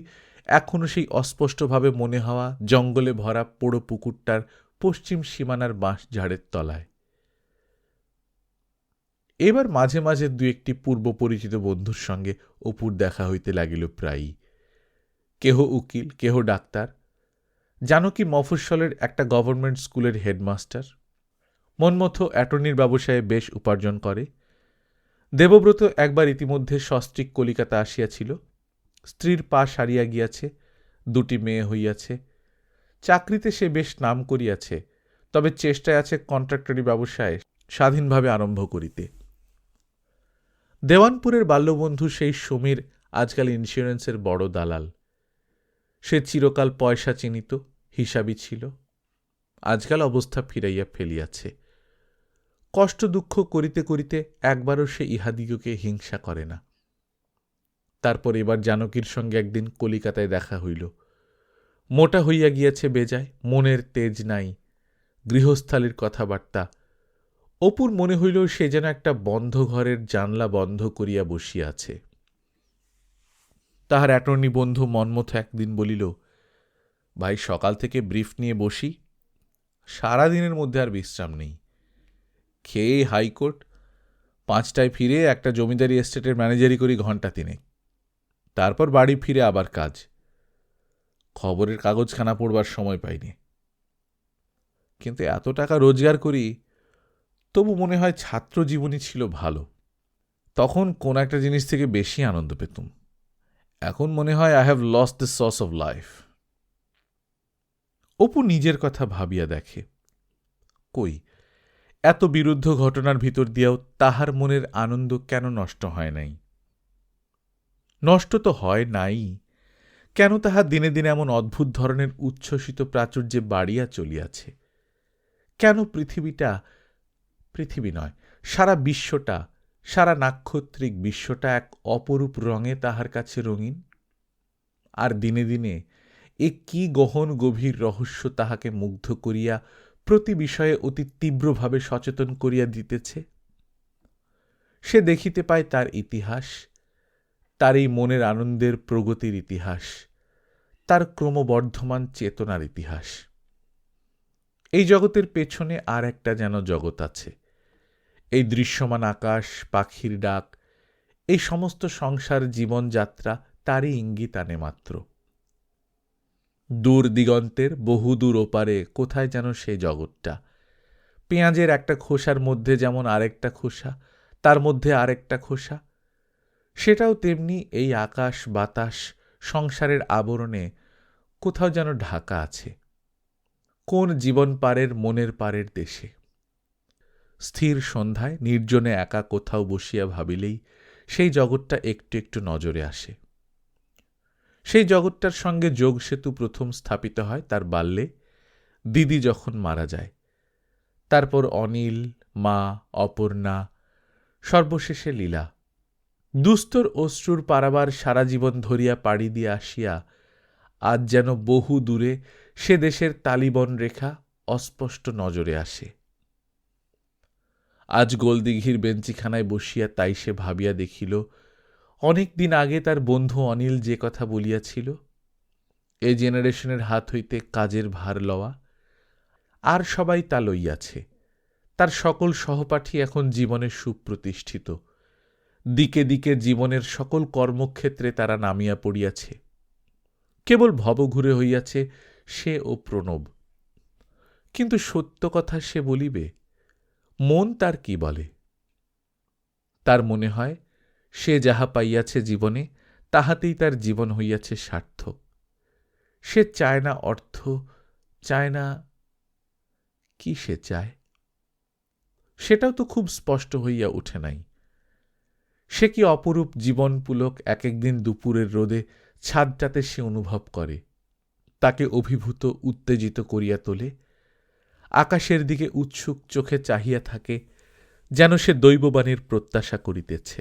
এখনো সেই অস্পষ্টভাবে মনে হওয়া জঙ্গলে ভরা পোড়ো পুকুরটার পশ্চিম সীমানার বাঁশঝাড়ের তলায়। এবার মাঝে মাঝে দু একটি পূর্ব পরিচিত বন্ধুর সঙ্গে অপুর দেখা হইতে লাগিল প্রায়ই। কেহ উকিল, কেহ ডাক্তার। জানকী মফস্বলের একটা গভর্নমেন্ট স্কুলের হেডমাস্টার। মন্মথ অ্যাটর্নির ব্যবসায়ে বেশ উপার্জন করে। দেবব্রত একবার ইতিমধ্যে সস্ত্রীক কলিকাতা আসিয়াছিল। স্ত্রীর পা সারিয়া গিয়াছে, দুটি মেয়ে হইয়াছে। চাকরিতে সে বেশ নাম করিয়াছে, তবে চেষ্টায় আছে কন্ট্রাক্টরি ব্যবসায় স্বাধীনভাবে আরম্ভ করিতে। দেওয়ানপুরের বাল্যবন্ধু সেই সমীর আজকাল ইন্স্যুরেন্সের বড় দালাল। সে চিরকাল পয়সা চিনিত, হিসাবই ছিল। আজকাল অবস্থা ফিরাইয়া ফেলিয়াছে। কষ্ট দুঃখ করিতে করিতে একবারও সে ইহাদিগকে হিংসা করে না। তারপর এবার জানকীর সঙ্গে একদিন কলিকাতায় দেখা হইল। মোটা হইয়া গিয়াছে বেজায়, মনের তেজ নাই, গৃহস্থালির কথাবার্তা। অপুর মনে হইল সে যেন একটা বন্ধ ঘরের জানলা বন্ধ করিয়া বসিয়া আছে। তাহার অ্যাটর্নি বন্ধু মন্মথ একদিন বলিল, ভাই সকাল থেকে ব্রিফ নিয়ে বসি, সারাদিনের মধ্যে আর বিশ্রাম নেই। খেয়ে হাইকোর্ট, 5টায় ফিরে একটা জমিদারি এস্টেটের ম্যানেজারি করি ঘণ্টা 3, তারপর বাড়ি ফিরে আবার কাজ। খবরের কাগজখানা পড়বার সময় পাইনি। কিন্তু এত টাকা রোজগার করি, তবু মনে হয় ছাত্র জীবনই ছিল ভালো। তখন কোন একটা জিনিস থেকে বেশি আনন্দ পেতুম। এখন মনে হয় I have lost the sauce of life. Apu নিজের কথা ভাবিয়া দেখে, কই এত বিরুদ্ধ ঘটনার ভিতর দিয়েও তাহার মনের আনন্দ কেন নষ্ট হয় নাই? নষ্ট তো হয় নাই, কেন তাহার দিনে দিনে এমন অদ্ভুত ধরনের উচ্ছ্বসিত প্রাচুর্যে বাড়িয়া চলিয়াছে? কেন পৃথিবী নয়, সারা বিশ্বটা, সারা নাক্ষত্রিক বিশ্বটা এক অপরূপ রঙে তাহার কাছে রঙিন? আর দিনে দিনে এ কি গহন গভীর রহস্য তাহাকে মুগ্ধ করিয়া প্রতি বিষয়ে অতি তীব্রভাবে সচেতন করিয়া দিতেছে। সে দেখিতে পায় তার ইতিহাস, তার এই মনের আনন্দের প্রগতির ইতিহাস, তার ক্রমবর্ধমান চেতনার ইতিহাস। এই জগতের পেছনে আর একটা যেন জগৎ আছে। এই দৃশ্যমান আকাশ, পাখির ডাক, এই সমস্ত সংসার জীবনযাত্রা তারই ইঙ্গিত আনে মাত্র। দূর দিগন্তের বহুদূর ওপারে কোথায় যেন সেই জগৎটা। পেঁয়াজের একটা খোসার মধ্যে যেমন আরেকটা খোসা, তার মধ্যে আরেকটা খোসা, সেটাও তেমনি এই আকাশ বাতাস সংসারের আবরণে কোথাও যেন ঢাকা আছে। কোন জীবন পারের মনের পারের দেশে। স্থির সন্ধ্যায় নির্জনে একা কোথাও বসিয়া ভাবিলেই সেই জগৎটা একটু একটু নজরে আসে। সেই জগৎটার সঙ্গে যোগসেতু প্রথম স্থাপিত হয় তার বাল্যে, দিদি যখন মারা যায়। তারপর অনিল, মা, অপর্ণা, সর্বশেষে লীলা। দুস্তর অশ্রুর পারাবার সারা জীবন ধরিয়া পাড়ি দিয়ে আসিয়া আজ যেন বহু দূরে সে দেশের তালিবন রেখা অস্পষ্ট নজরে আসে। আজ গোলদিঘির বেঞ্চিখানায় বসিয়া তাই সে ভাবিয়া দেখিল, অনেক দিন আগে তার বন্ধু অনিল যে কথা বলিয়াছিল, এই জেনারেশনের হাত হইতে কাজের ভার লওয়া, আর সবাই তা লইয়াছে। তার সকল সহপাঠী এখন জীবনে সুপ্রতিষ্ঠিত, দিকে দিকে জীবনের সকল কর্মক্ষেত্রে তারা নামিয়া পড়িয়াছে। কেবল ভবঘুরে হইয়াছে সে ও প্রণব। কিন্তু সত্য কথা সে বলিবে, মন তার কি বলে? তার মনে হয় সে যাহা পাইয়াছে জীবনে তাহাতেই তার জীবন হইয়াছে সার্থক। সে চায় না অর্থ, চায় না, কি সে চায় সেটাও তো খুব স্পষ্ট হইয়া উঠে নাই। সে কি অপরূপ জীবনপুলক এক একদিন দুপুরের রোদে ছাদটাতে সে অনুভব করে, তাকে অভিভূত উত্তেজিত করিয়া তোলে। আকাশের দিকে উৎসুক চোখে চাহিয়া থাকে, যেন সে দৈববাণীর প্রত্যাশা করিতেছে।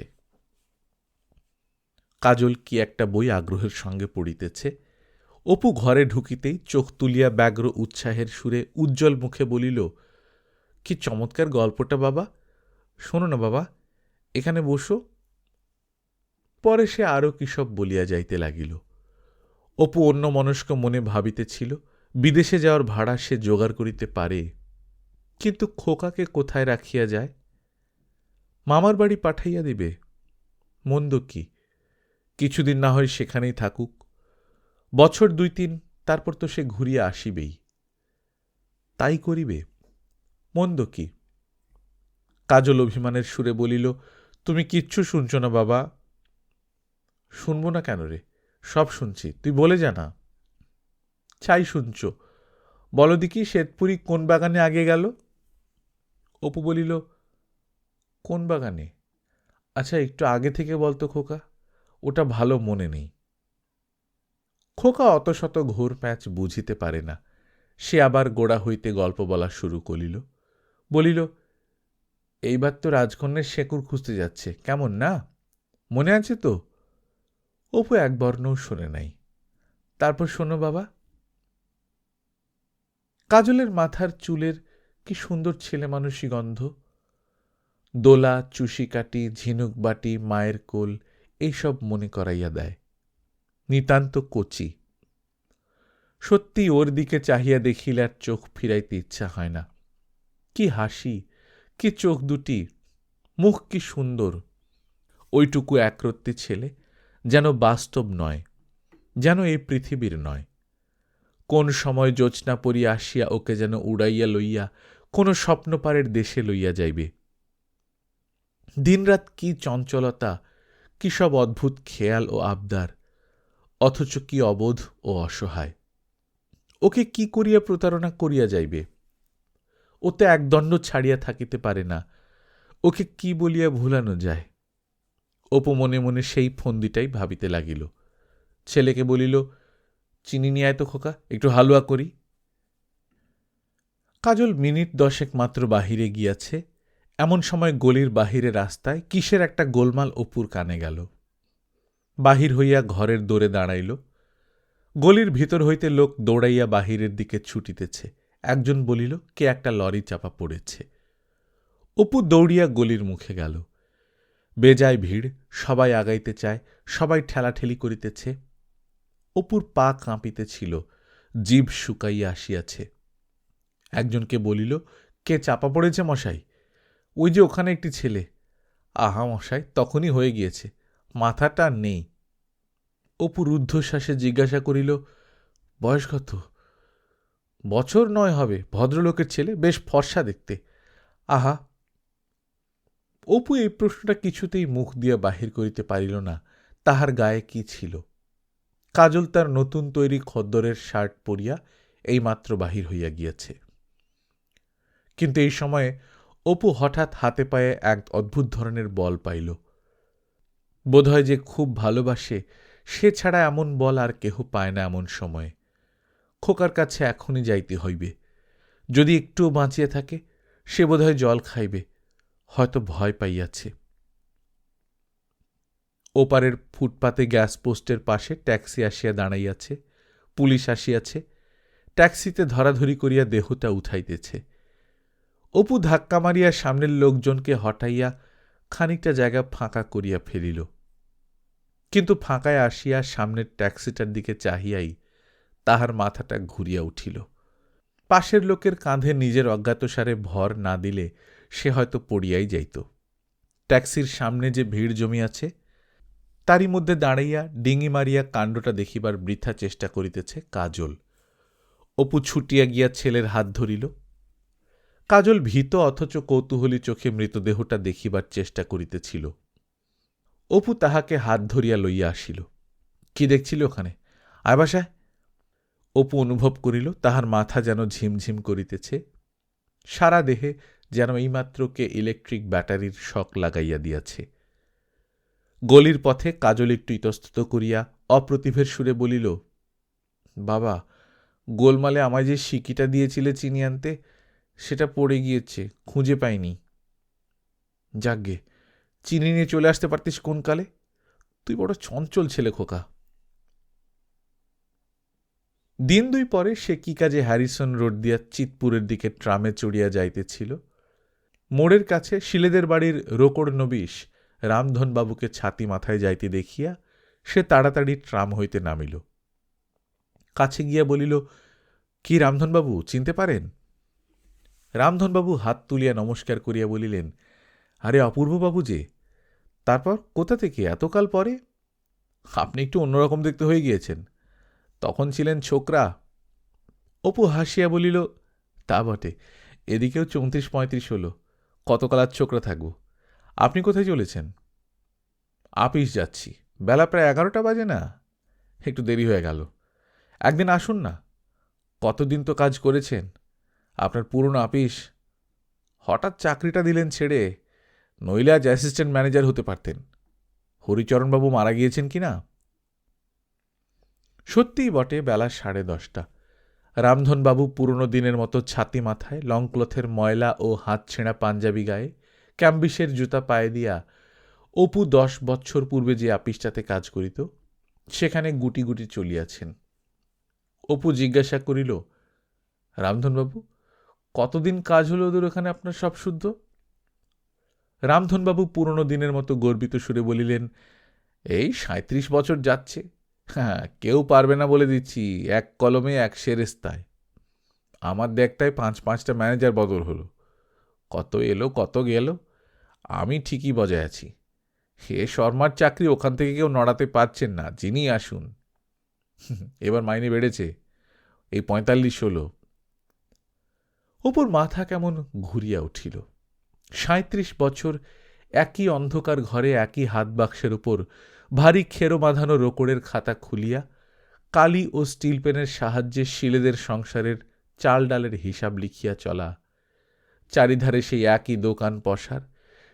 কাজল কি একটা বই আগ্রহের সঙ্গে পড়িতেছে। অপু ঘরে ঢুকিতেই চোখ তুলিয়া ব্যগ্র উৎসাহের সুরে উজ্জ্বল মুখে বলিল, কি চমৎকার গল্পটা বাবা, শোনো না বাবা, এখানে বসো। পরে সে আরও কিসব বলিয়া যাইতে লাগিল। অপু অন্য মনস্ক মনে ভাবিতেছিল বিদেশে যাওয়ার ভাড়া সে জোগাড় করিতে পারে, কিন্তু খোকাকে কোথায় রাখিয়া যায়? মামার বাড়ি পাঠাইয়া দিবে, মন্দ কি, কিছুদিন না হয় সেখানেই থাকুক, বছর 2-3, তারপর তো সে ঘুরিয়া আসিবেই। তাই করিবে, মন্দ কি? কাজল অভিমানের সুরে বলিল, তুমি কিচ্ছু শুনছ না বাবা। শুনব না কেন রে, সব শুনছি, তুই বলে জানা। চাই শুনছ, বলো দেখি শ্বেতপুরী কোন বাগানে আগে গেল? অপু বলিল, কোন বাগানে? আচ্ছা একটু আগে থেকে বলতো খোকা, ওটা ভালো মনে নেই। খোকা অত শত ঘোর প্যাঁচ বুঝিতে পারে না। সে আবার গোড়া হইতে গল্প বলা শুরু করিল। বলিল, এইবার তো রাজকন্যের শেকুর খুঁজতে যাচ্ছে, কেমন না, মনে আছে তো? অপু এক বর্ণও শোনে নাই। তারপর শোনো বাবা। কাজলের মাথার চুলের কি সুন্দর ছেলে মানুষই গন্ধ। দোলা, চুষিকাটি, ঝিনুক বাটি, মায়ের কোল, এইসব মনে করাইয়া দেয়। নিতান্ত কচি। সত্যি ওর দিকে চাহিয়া দেখিলে আর চোখ ফিরাইতে ইচ্ছা হয় না। কি হাসি, কি চোখ দুটি, মুখ কি সুন্দর। ওইটুকু একরত্তি ছেলে, যেন বাস্তব নয়, যেন এই পৃথিবীর নয়। কোন সময় জোছনা পড়িয়া আসিয়া ওকে যেন উড়াইয়া লইয়া কোন স্বপ্নপারের দেশে লইয়া যাইবে। দিনরাত কি চঞ্চলতা, কি সব অদ্ভুত খেয়াল ও আবদার, অথচ কি অবোধ ও অসহায়। ওকে কি করিয়া প্রতারণা করিয়া যাইবে? ওতে একদণ্ড ছাড়িয়া থাকিতে পারে না। ওকে কি বলিয়া ভুলানো যায়? অপু মনে মনে সেই ফন্দিটাই ভাবিতে লাগিল। ছেলেকে বলিল, চিনি নিয়ে আয় তো খোকা, একটু হালুয়া করি। কাজল মিনিট 10 মাত্র বাহিরে গিয়াছে, এমন সময় গলির বাহিরে রাস্তায় কিসের একটা গোলমাল অপুর কানে গেল। বাহির হইয়া ঘরের দোরে দাঁড়াইল। গলির ভিতর হইতে লোক দৌড়াইয়া বাহিরের দিকে ছুটিতেছে। একজন বলিল, কে একটা লরি চাপা পড়েছে। অপু দৌড়িয়া গলির মুখে গেল। বেজায় ভিড়, সবাই আগাইতে চায়, সবাই ঠেলাঠেলি করিতেছে। অপুর পা কাঁপিতেছিল, জিভ শুকাইয়া আসিয়াছে। একজনকে বলিল, কে চাপা পড়েছে মশাই? ওই যে ওখানে একটি ছেলে। আহা মশাই, তখনই হয়ে গিয়েছে, মাথাটা নেই। অপু রুদ্ধশ্বাসে জিজ্ঞাসা করিল, বয়স কত? বছর 9 হবে, ভদ্রলোকের ছেলে, বেশ ফর্সা দেখতে। আহা। অপু এই প্রশ্নটা কিছুতেই মুখ দিয়া বাহির করিতে পারিল না, তাহার গায়ে কি ছিল। কাজল তার নতুন তৈরি খদ্দরের শার্ট পরিয়া এইমাত্র বাহির হইয়া গিয়াছে। কিন্তু এই সময়ে অপু হঠাৎ হাতে পায়ে এক অদ্ভুত ধরনের বল পাইল। বোধহয় যে খুব ভালোবাসে সে ছাড়া এমন বল আর কেহ পায় না এমন সময়ে। খোকার কাছে এখনই যাইতে হইবে। যদি একটুও বাঁচিয়া থাকে সে বোধহয় জল খাইবে, হয়তো ভয় পাইয়াছে। ওপারের ফুটপাতে গ্যাস পোস্টের পাশে ট্যাক্সি আসিয়া দাঁড়াইয়াছে। পুলিশ আসিয়াছে। ট্যাক্সিতে ধরাধরি করিয়া দেহটা উঠাইতেছে। অপু ধাক্কা মারিয়া সামনের লোকজনকে হটাইয়া খানিকটা জায়গা ফাঁকা করিয়া ফেলিল। কিন্তু ফাঁকায় আসিয়া সামনের ট্যাক্সিটার দিকে চাহিয়াই তাহার মাথাটা ঘুরিয়া উঠিল। পাশের লোকের কাঁধে নিজের অজ্ঞাতসারে ভর না দিলে সে হয়তো পড়িয়াই যাইত। ট্যাক্সির সামনে যে ভিড় জমিয়াছে, তারই মধ্যে দাঁড়াইয়া ডিঙি মারিয়া কাণ্ডটা দেখিবার বৃথা চেষ্টা করিতেছে কাজল। অপু ছুটিয়া গিয়া ছেলের হাত ধরিল। কাজল ভীত অথচ কৌতূহলী চোখে মৃতদেহটা দেখিবার চেষ্টা করিতেছিল। অপু তাহাকে হাত ধরিয়া লইয়া আসিল। কি দেখছিল ওখানে? আয় বাসায়। অপু অনুভব করিল তাহার মাথা যেন ঝিমঝিম করিতেছে, সারা দেহে যেন এইমাত্রকে ইলেকট্রিক ব্যাটারির শক লাগাইয়া দিয়াছে। গলির পথে কাজল একটু ইতস্তত করিয়া অপ্রতিভের সুরে বলিল, বাবা, গোলমালে আমায় যে সিকিটা দিয়েছিলে চিনি আনতে, সেটা পড়ে গিয়েছে, খুঁজে পাইনি। যাকগে, চিনি নিয়ে চলে আসতে পারতিস কোন কালে? তুই বড় চঞ্চল ছেলে খোকা। দিন দুই পরে সে কি কাজে হ্যারিসন রোড দিয়া চিতপুরের দিকে ট্রামে চড়িয়া যাইতেছিল। মোড়ের কাছে শিলেদের বাড়ির রোকড় নবিশ রামধনবাবুকে ছাতি মাথায় যাইতে দেখিয়া সে তাড়াতাড়ি ট্রাম হইতে নামিল। কাছে গিয়া বলিল, কি রামধনবাবু, চিনতে পারেন? রামধনবাবু হাত তুলিয়া নমস্কার করিয়া বলিলেন, আরে অপূর্ববাবু যে। তারপর কোথা থেকে এতকাল পরে? আপনি একটু অন্যরকম দেখতে হয়ে গিয়েছেন, তখন ছিলেন ছোকরা। অপু হাসিয়া বলিল, তা বটে, এদিকেও 34-35 হল, কতকাল আর ছোকরা থাকব। আপনি কোথায় চলেছেন? আপিস যাচ্ছি, বেলা প্রায় 11টা বাজে না? একটু দেরি হয়ে গেল। একদিন আসুন না। কতদিন তো কাজ করেছেন, আপনার পুরনো আপিস। হঠাৎ চাকরিটা দিলেন ছেড়ে, নইলে আজ অ্যাসিস্ট্যান্ট ম্যানেজার হতে পারতেন। হরিচরণবাবু মারা গিয়েছেন কি না? সত্যিই বটে, বেলা 10:30। রামধনবাবু পুরনো দিনের মতো ছাতি মাথায়, লংক্লথের ময়লা ও হাত ছেঁড়া পাঞ্জাবি গায়ে, ক্যাম্বিসের জুতা পায়ে দিয়া অপু 10 বৎসর পূর্বে যে আপিসটাতে কাজ করিত সেখানে গুটি গুটি চলিয়াছেন। অপু জিজ্ঞাসা করিল, রামধনবাবু, কতদিন কাজ হলো ওদের ওখানে আপনার সব শুদ্ধ? রামধনবাবু পুরনো দিনের মতো গর্বিত সুরে বলিলেন, এই 37 বছর যাচ্ছে। হ্যাঁ, কেউ পারবে না বলে দিচ্ছি, এক কলমে এক সেরেস্তায়। আমার দেখটায় 5-5টা ম্যানেজার বদল হলো, কত এলো কত গেল, আমি ঠিকই বজায় আছি। হে শর্মার চাকরি ওখান থেকে কেউ নড়াতে পারছেন না, যিনি আসুন। এবার মাইনে বেড়েছে, এই 45 হলো। অপুর মাথা কেমন ঘুরিয়া উঠিল। 37 বছর একই অন্ধকার ঘরে একই হাত বাক্সের উপর ভারী খেরো বাঁধানো রোকড়ের খাতা খুলিয়া কালি ও স্টিল পেনের সাহায্যে শিলেদের সংসারের চাল ডালের হিসাব লিখিয়া চলা, চারিধারে সেই একই দোকান পসার,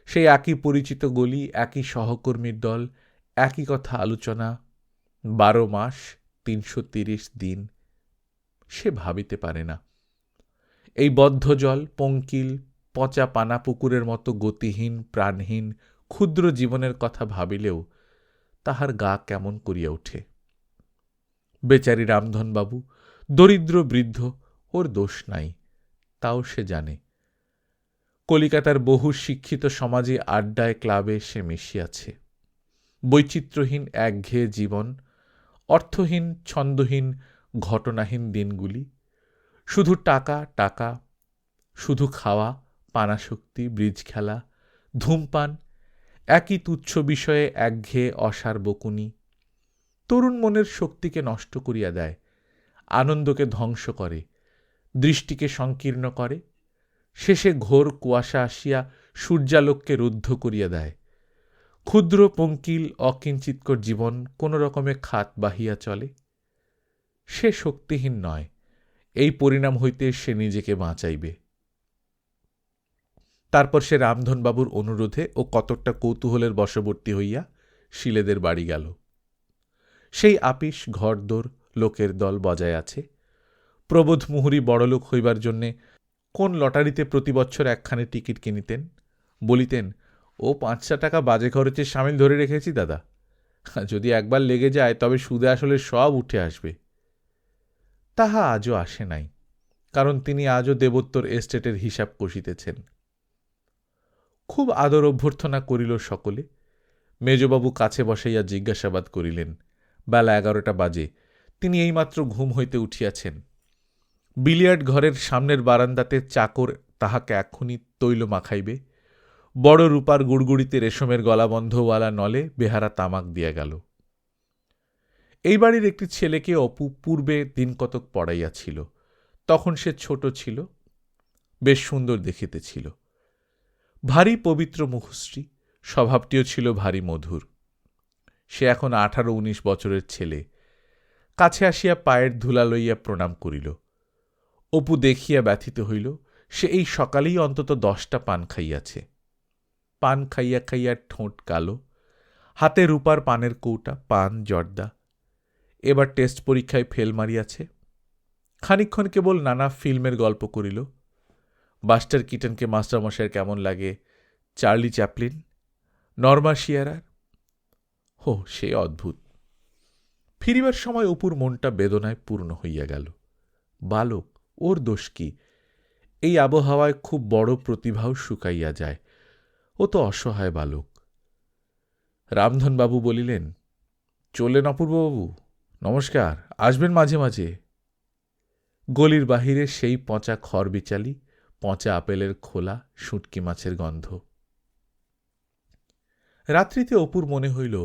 সেই একই পরিচিত গলি, একই সহকর্মীর দল, একই কথা আলোচনা, 12 মাস 330 দিন। সে ভাবিতে পারে না। এই বদ্ধ জল, পঙ্কিল পচা পানা পুকুরের মতো গতিহীন প্রাণহীন ক্ষুদ্র জীবনের কথা ভাবিলেও তাহার গা কেমন করিয়া ওঠে। বেচারি রামধনবাবু, দরিদ্র বৃদ্ধ, ওর দোষ নাই, তাও সে জানে। কলিকাতার বহু শিক্ষিত সমাজে আড্ডায় ক্লাবে সে মিশিয়াছে। বৈচিত্র্যহীন একঘেয়ে জীবন, অর্থহীন ছন্দহীন ঘটনাহীন দিনগুলি, শুধু টাকা টাকা, শুধু খাওয়া, পানাশক্তি, ব্রিজ খেলা, ধূমপান, একই তুচ্ছ বিষয়ে একঘেয়ে অসার বকুনি, তরুণ মনের শক্তিকে নষ্ট করিয়া দেয়, আনন্দকে ধ্বংস করে, দৃষ্টিকে সংকীর্ণ করে, শেষে ঘোর কুয়াশা আসিয়া সূর্যালোককে রুদ্ধ করিয়া দেয়। ক্ষুদ্র পঙ্কিল অকিঞ্চিৎকর জীবন কোন রকমে খাত বাহিয়া চলে। সে শক্তিহীন নয়, এই পরিণাম হইতে সে নিজেকে বাঁচাইবে। তারপর সে রামধনবাবুর অনুরোধে ও কতকটা কৌতূহলের বশবর্তী হইয়া শিলেদের বাড়ি গেল। সেই আপিস, ঘরদোর, লোকের দল বজায় আছে। প্রবোধ মুহুরী বড়লোক হইবার জন্যে কোন লটারিতে প্রতি বছর একখানে টিকিট কিনিতেন, বলিতেন, ও 5 টাকা বাজে খরচে সামিল ধরে রেখেছি দাদা, যদি একবার লেগে যায় তবে সুদে আসলে সব উঠে আসবে। তাহা আজও আসে নাই, কারণ তিনি আজও দেবোত্তর এস্টেটের হিসাব কষিতেছেন। খুব আদর অভ্যর্থনা করিল সকলে। মেজবাবু কাছে বসাইয়া জিজ্ঞাসাবাদ করিলেন, বেলা 11টা বাজে, তিনি এইমাত্র ঘুম হইতে উঠিয়াছেন। বিলিয়ার্ড ঘরের সামনের বারান্দাতে চাকর তাহাকে এক্ষুনি তৈল মাখাইবে। বড় রূপার গুড়গুড়িতে রেশমের গলাবন্ধওয়ালা নলে বেহারা তামাক দিয়া গেল। এই বাড়ির একটি ছেলেকে অপু পূর্বে দিন কতক পড়াইয়াছিল। তখন সে ছোট ছিল, বেশ সুন্দর দেখিতে ছিল, ভারী পবিত্র মুখশ্রী, স্বভাবটিও ছিল ভারী মধুর। সে এখন 18-19 বছরের ছেলে। কাছে আসিয়া পায়ের ধুলা লইয়া প্রণাম করিল। অপু দেখিয়া ব্যথিত হইল, সে এই সকালেই অন্তত 10টা পান খাইয়াছে। পান খাইয়া খাইয়া ঠোঁট কালো, হাতে রূপার পানের কৌটা, পান জর্দা। এবার টেস্ট পরীক্ষায় ফেল মারিয়াছে। খানিকক্ষণ কেবল নানা ফিল্মের গল্প করিল। বাস্টার কিটনকে মাস্টারমশাইয়ের কেমন লাগে, চার্লি চ্যাপলিন, নর্মা শিয়ারার। হো, সে অদ্ভুত। ফিরিবার সময় অপুর মনটা বেদনায় পূর্ণ হইয়া গেল। বালক, ওর দোষ কি? এই আবহাওয়ায় খুব বড় প্রতিভাও শুকাইয়া যায়। ও তো অসহায় বালক। রামধনবাবু বলিলেন, চললেন অপূর্ববাবু, নমস্কার, আসবেন মাঝে মাঝে। গলির বাহিরে সেই পচা খড়বিচালি, পচা আপেলের খোলা, শুটকি মাছের গন্ধ। রাত্রিতে অপুর মনে হইল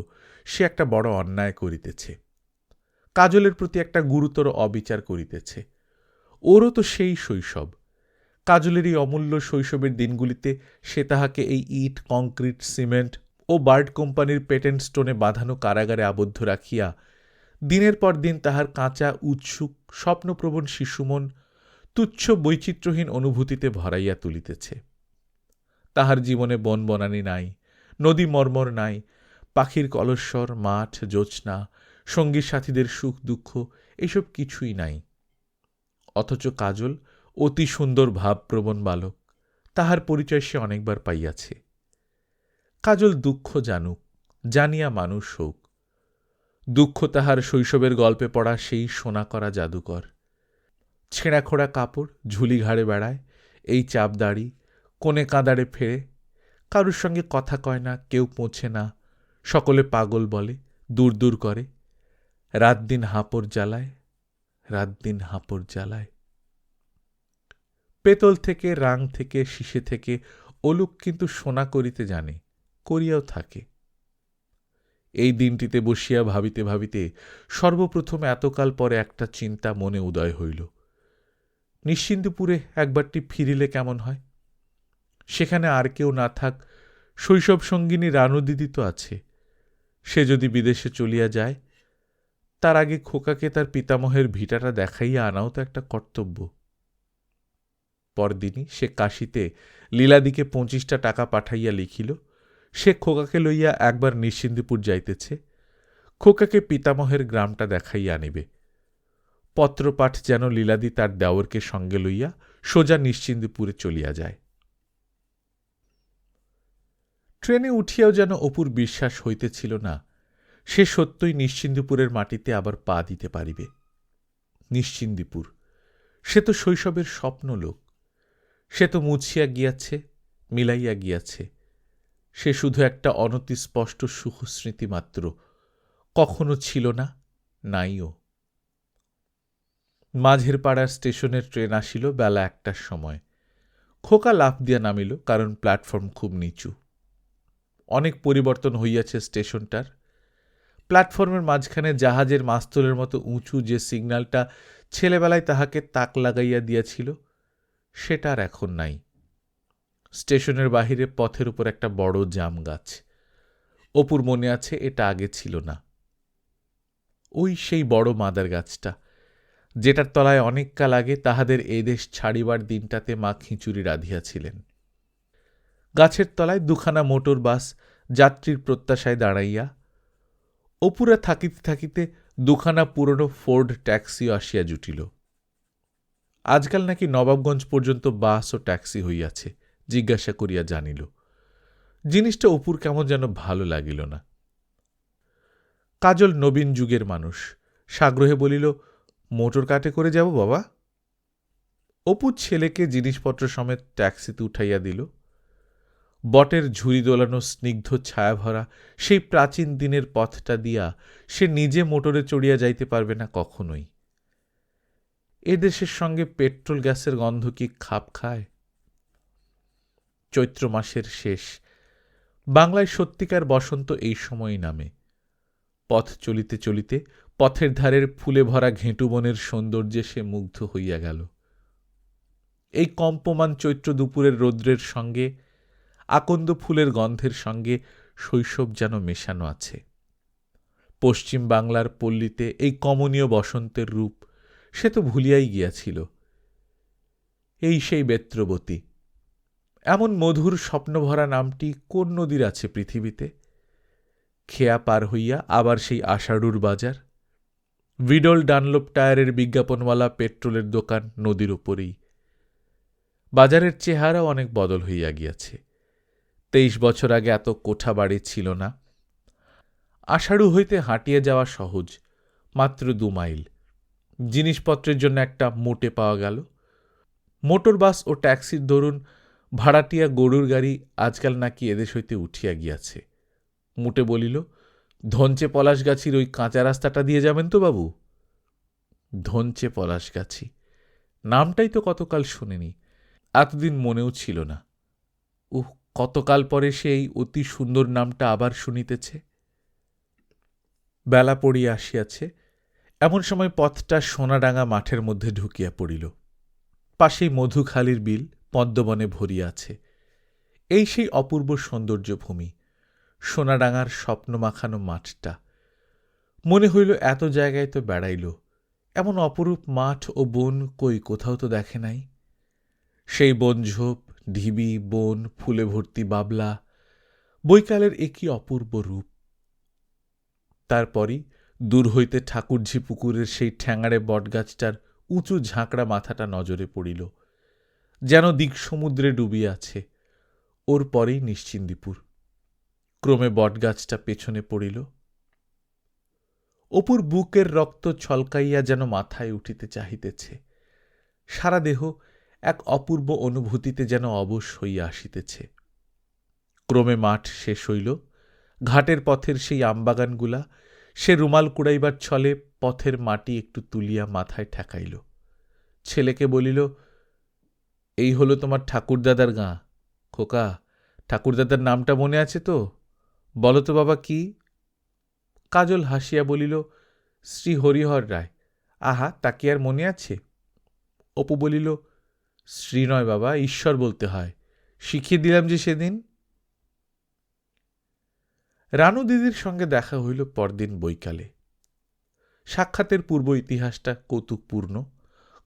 সে একটা বড় অন্যায় করিতেছে, কাজলের প্রতি একটা গুরুতর অবিচার করিতেছে। ওরও তো সেই শৈশব। কাজলের এই অমূল্য শৈশবের দিনগুলিতে সে তাহাকে এই ইট, কংক্রিট, সিমেন্ট ও বার্ড কোম্পানির পেটেন্ট স্টোনে বাঁধানো কারাগারে আবদ্ধ রাখিয়া দিনের পর দিন তাহার কাঁচা, উৎসুক, স্বপ্নপ্রবণ শিশুমন তুচ্ছ বৈচিত্র্যহীন অনুভূতিতে ভরাইয়া তুলিতেছে। তাহার জীবনে বনবনানী নাই, নদী মর্মর নাই, পাখির কলস্বর, মাঠ, জ্যোৎস্না, সঙ্গী সাথীদের সুখ দুঃখ, এইসব কিছুই নাই। অথচ কাজল অতি সুন্দর ভাবপ্রবণ বালক, তাহার পরিচয় সে অনেকবার পাইয়াছে। কাজল দুঃখ জানুক, জানিয়া মানুষ হোক। দুঃখ তাহার শৈশবের গল্পে পড়া সেই সোনা করা জাদুকর। ছেঁড়া খোড়া কাপড়, ঝুলি ঘাড়ে বেড়ায়, এই চাপ দাড়ি, কোণে কাঁদাড়ে ফেরে, কারুর সঙ্গে কথা কয় না, কেউ পৌঁছে না, সকলে পাগল বলে, দূর দূর করে। রাত দিন হাঁপড় জ্বালায়, রাত দিন হাঁপড় জ্বালায়। পেতল থেকে, রাং থেকে, শিশে থেকে ওলুক কিন্তু সোনা করিতে জানে, করিয়াও থাকে। এই দিনটিতে বসিয়া ভাবিতে ভাবিতে সর্বপ্রথম এতকাল পরে একটা চিন্তা মনে উদয় হইল। নিশ্চিন্তপুরে একবারটি ফিরিলে কেমন হয়? সেখানে আর কেউ না থাক, শৈশব সঙ্গিনী রানু দিদি তো আছে। সে যদি বিদেশে চলিয়া যায়, তার আগে খোকাকে তার পিতামহের ভিটাটা দেখাইয়া আনাও তো একটা কর্তব্য। পরদিনই সে কাশীতে লীলাদিকে 25টা টাকা পাঠাইয়া লিখিল, সে খোকাকে লইয়া একবার নিশ্চিন্তপুর যাইতেছে, খোকাকে পিতামহের গ্রামটা দেখাইয়া আনিবে। পত্রপাঠ যেন লীলাদি তার দেওরকে সঙ্গে লইয়া সোজা নিশ্চিন্তপুরে চলিয়া যায়। ট্রেনে উঠিয়াও যেন অপুর বিশ্বাস হইতেছিল না সে সত্যই নিশ্চিন্তপুরের মাটিতে আবার পা দিতে পারিবে। নিশ্চিন্তপুর, সে তো শৈশবের স্বপ্নলোক। সে তো মুছিয়া গিয়াছে, মিলাইয়া গিয়াছে। সে শুধু একটা অনতিস্পষ্ট সুখস্মৃতি মাত্র, কখনো ছিল না, নাইও। মাঝের পাড়ার স্টেশনের ট্রেন আসিল বেলা 1টার সময়। খোকা লাফ দিয়া নামিল, কারণ প্ল্যাটফর্ম খুব নিচু। অনেক পরিবর্তন হইয়াছে স্টেশনটার। প্ল্যাটফর্মের মাঝখানে জাহাজের মাস্তুলের মতো উঁচু যে সিগন্যালটা ছেলেবেলায় তাহাকে তাক লাগাইয়া দিয়াছিল, সেটা আর এখন নাই। স্টেশনের বাহিরে পথের উপর একটা বড় জাম গাছ। অপুর মনে আছে এটা আগে ছিল না। ওই সেই বড় মাদার গাছটা, যেটার তলায় অনেক কাল আগে তাহাদের এদেশ ছাড়িবার দিনটাতে মা খিচুড়ি রাঁধিয়াছিলেন। গাছের তলায় 2খানা মোটর বাস যাত্রীর প্রত্যাশায় দাঁড়াইয়া, অপুরা থাকিতে থাকিতে 2খানা পুরনো ফোর্ড ট্যাক্সিও আসিয়া জুটিল। আজকাল নাকি নবাবগঞ্জ পর্যন্ত বাস ও ট্যাক্সি হইয়াছে, জিজ্ঞাসা করিয়া জানিল। জিনিসটা অপুর কেমন যেন ভালো লাগিল না। কাজল নবীন যুগের মানুষ, সাগ্রহে বলিল, মোটর কাটে করে যাব বাবা। অপুর ছেলেকে জিনিসপত্র সমেত ট্যাক্সিতে উঠাইয়া দিল। বটের ঝুড়ি দোলানো স্নিগ্ধ ছায়াভরা সেই প্রাচীন দিনের পথটা দিয়া সে নিজে মোটরে চড়িয়া যাইতে পারবে না কখনোই। এ দেশের সঙ্গে পেট্রোল গ্যাসের গন্ধ কি খাপ খায়? চৈত্র মাসের শেষ। বাংলায় সত্যিকার বসন্ত এই সময়ই নামে। পথ চলিতে চলিতে পথের ধারের ফুলে ভরা ঘেঁটু বনের সৌন্দর্যে সে মুগ্ধ হইয়া গেল। এই কম্পমান চৈত্র দুপুরের রৌদ্রের সঙ্গে, আকন্দ ফুলের গন্ধের সঙ্গে শৈশব যেন মেশানো আছে। পশ্চিম বাংলার পল্লীতে এই কমনীয় বসন্তের রূপ সে তো ভুলিয়াই গিয়াছিল। এই সেই বেত্রবতী। এমন মধুর স্বপ্নভরা নামটি কোন নদীর আছে পৃথিবীতে? খেয়া পার হইয়া আবার সেই আষাঢ়ুর বাজার, ভিডল ডানলোপ টায়ারের বিজ্ঞাপনওয়ালা পেট্রোলের দোকান নদীর উপরেই। বাজারের চেহারাও অনেক বদল হইয়া গিয়াছে। 23 বছর আগে এত কোঠা বাড়ি ছিল না। আষাঢ়ু হইতে হাঁটিয়ে যাওয়া সহজ, মাত্র 2 মাইল। জিনিসপত্রের জন্য একটা মোটে পাওয়া গেল। মোটর বাস ও ট্যাক্সির দরুন ভাড়াটিয়া গরুর গাড়ি আজকাল নাকি এদেশ হইতে উঠিয়া গিয়াছে। মুটে বলিল, ধনচে পলাশগাছির ওই কাঁচা রাস্তাটা দিয়ে যাবেন তো বাবু? ধনচে পলাশগাছি নামটাই তো কতকাল শুনিনি, এতদিন মনেও ছিল না। কতকাল পরে সে এই অতি সুন্দর নামটা আবার শুনিতেছে। বেলা পড়িয়া আসিয়াছে। এমন সময় পথটা সোনাডাঙ্গা মাঠের মধ্যে ঢুকিয়া পড়িল। পাশেই মধুখালির বিল পদ্মবনে ভরিয়া আছে। এই সেই অপূর্ব সৌন্দর্য ভূমি, সোনাডাঙ্গার স্বপ্ন মাখানো মাঠটা। মনে হইল এত জায়গায় তো বেড়াইল, এমন অপরূপ মাঠ ও বন কই কোথাও তো দেখে নাই। সেই বনঝোপ, ঢিবি, বন, ফুলে ভর্তি বাবলা, বৈকালের একই অপূর্ব রূপ। তারপরই দূর হইতে ঠাকুরঝি পুকুরের সেই ঠ্যাঙাড়ে বটগাছটার উঁচু ঝাঁকড়া মাথাটা নজরে পড়িল, যেন দিক সমুদ্রে ডুবিয়া আছে। ওর পরেই নিশ্চিন্দিপুর। ক্রমে বটগাছটা পেছনে পড়িল। অপুর বুকের রক্ত ছলকাইয়া যেন মাথায় উঠিতে চাহিতেছে। সারা দেহ এক অপূর্ব অনুভূতিতে যেন অবশ হইয়া আসিতেছে। ক্রমে মাঠ শেষ হইল। ঘাটের পথের সেই আমবাগানগুলা সে রুমাল কুড়াইবার ছলে পথের মাটি একটু তুলিয়া মাথায় ঠেকাইল। ছেলেকে বলিল, এই হলো তোমার ঠাকুরদাদার গাঁ। খোকা, ঠাকুরদাদার নামটা মনে আছে তো? বলো তো বাবা কি? কাজল হাসিয়া বলিল, শ্রী হরিহর রায়। আহা, তা কি আর মনে আছে? অপু বলিল, শ্রী নয় বাবা, ঈশ্বর বলতে হয়। শিখিয়ে দিলাম যে সেদিন। রানু দিদির সঙ্গে দেখা হইল পরদিন বৈকালে। সাক্ষাতের পূর্ব ইতিহাসটা কৌতুকপূর্ণ।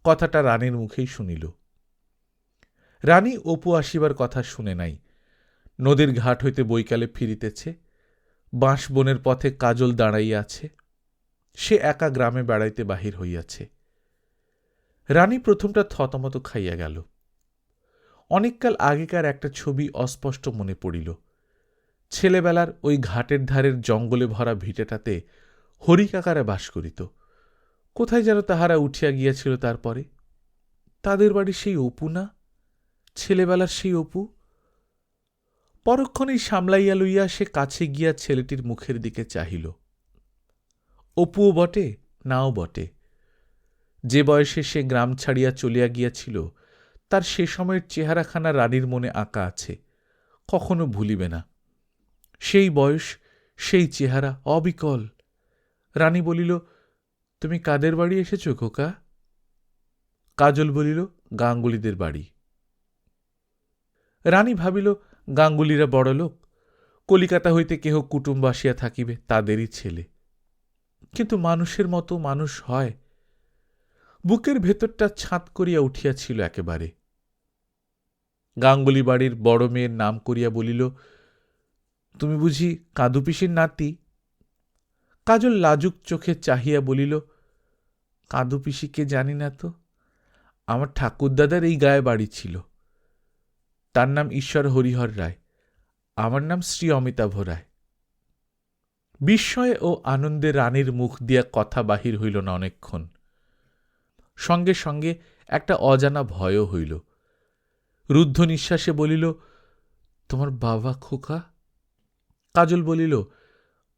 কথাটা রানীর মুখেই শুনিল। রানী অপু আসিবার কথা শুনে নাই। নদীর ঘাট হইতে বৈকালে ফিরিতেছে। বাঁশ বনের পথে কাজল দাঁড়াইয়া আছে। সে একা গ্রামে বেড়াইতে বাহির হইয়াছে। রানী প্রথমটা থতমত খাইয়া গেল। অনেককাল আগেকার একটা ছবি অস্পষ্ট মনে পড়িল। ছেলেবেলার ওই ঘাটের ধারের জঙ্গলে ভরা ভিটেটাতে হরিকাকারা বাস করিত। কোথায় যেন তাহারা উঠিয়া গিয়াছিল তারপরে। তাদের বাড়ি সেই অপু না? ছেলেবেলার সেই অপু? পরক্ষণেই সামলাইয়া লইয়া সে কাছে গিয়া ছেলেটির মুখের দিকে চাহিল। অপুও বটে, নাও বটে। যে বয়সে সে গ্রাম ছাড়িয়া চলিয়া গিয়াছিল, তার সে সময়ের চেহারাখানা রানীর মনে আঁকা আছে, কখনো ভুলিবে না। সেই বয়স, সেই চেহারা অবিকল। রানী বলিল, তুমি কাদের বাড়ি এসেছ খোকা? কাজল বলিল, গাঙ্গুলিদের বাড়ি। রানী ভাবিল, গাঙ্গুলিরা বড় লোক, কলিকাতা হইতে কেহ কুটুম্ব আসিয়া থাকিবে, তাদেরই ছেলে। কিন্তু মানুষের মতো মানুষ হয়? বুকের ভেতরটা ছাঁত করিয়া উঠিয়াছিল একেবারে। গাঙ্গুলি বাড়ির বড় মেয়ের নাম করিয়া বলিল, তুমি বুঝি কাদু পিসির নাতি? কাজল লাজুক চোখে চাহিয়া বলিল, কাদু পিসিকে জানি না তো। আমার ঠাকুরদাদার এই গায়ে বাড়ি ছিল। তার নাম ঈশ্বর হরিহর রায়, আমার নাম শ্রী অমিতাভ রায়। বিস্ময়ে ও আনন্দে রানীর মুখ দিয়া কথা বাহির হইল না অনেকক্ষণ। সঙ্গে সঙ্গে একটা অজানা ভয়ও হইল। রুদ্ধ নিঃশ্বাসে বলিল, তোমার বাবা খোকা? কাজল বলিল,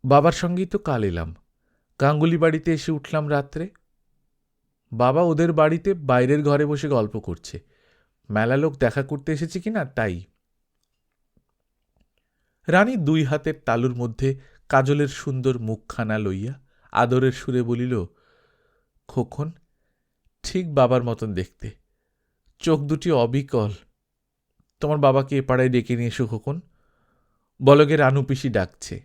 বাবার সঙ্গেই তো কাল এলাম। গাঙ্গুলি বাড়িতে এসে উঠলাম রাত্রে। বাবা ওদের বাড়িতে বাইরের ঘরে বসে গল্প করছে। মেলা লোক দেখা করতে এসেছে কিনা তাই। রানী দুই হাতের তালুর মধ্যে কাজলের সুন্দর মুখখানা লইয়া আদরের সুরে বলিল, খোকন, ঠিক বাবার মতন দেখতে, চোখ দুটি অবিকল। তোমার বাবাকে এ পাড়ায় ডেকে নিয়ে এসো খোকন, বলগে রানু পিসি ডাকছে।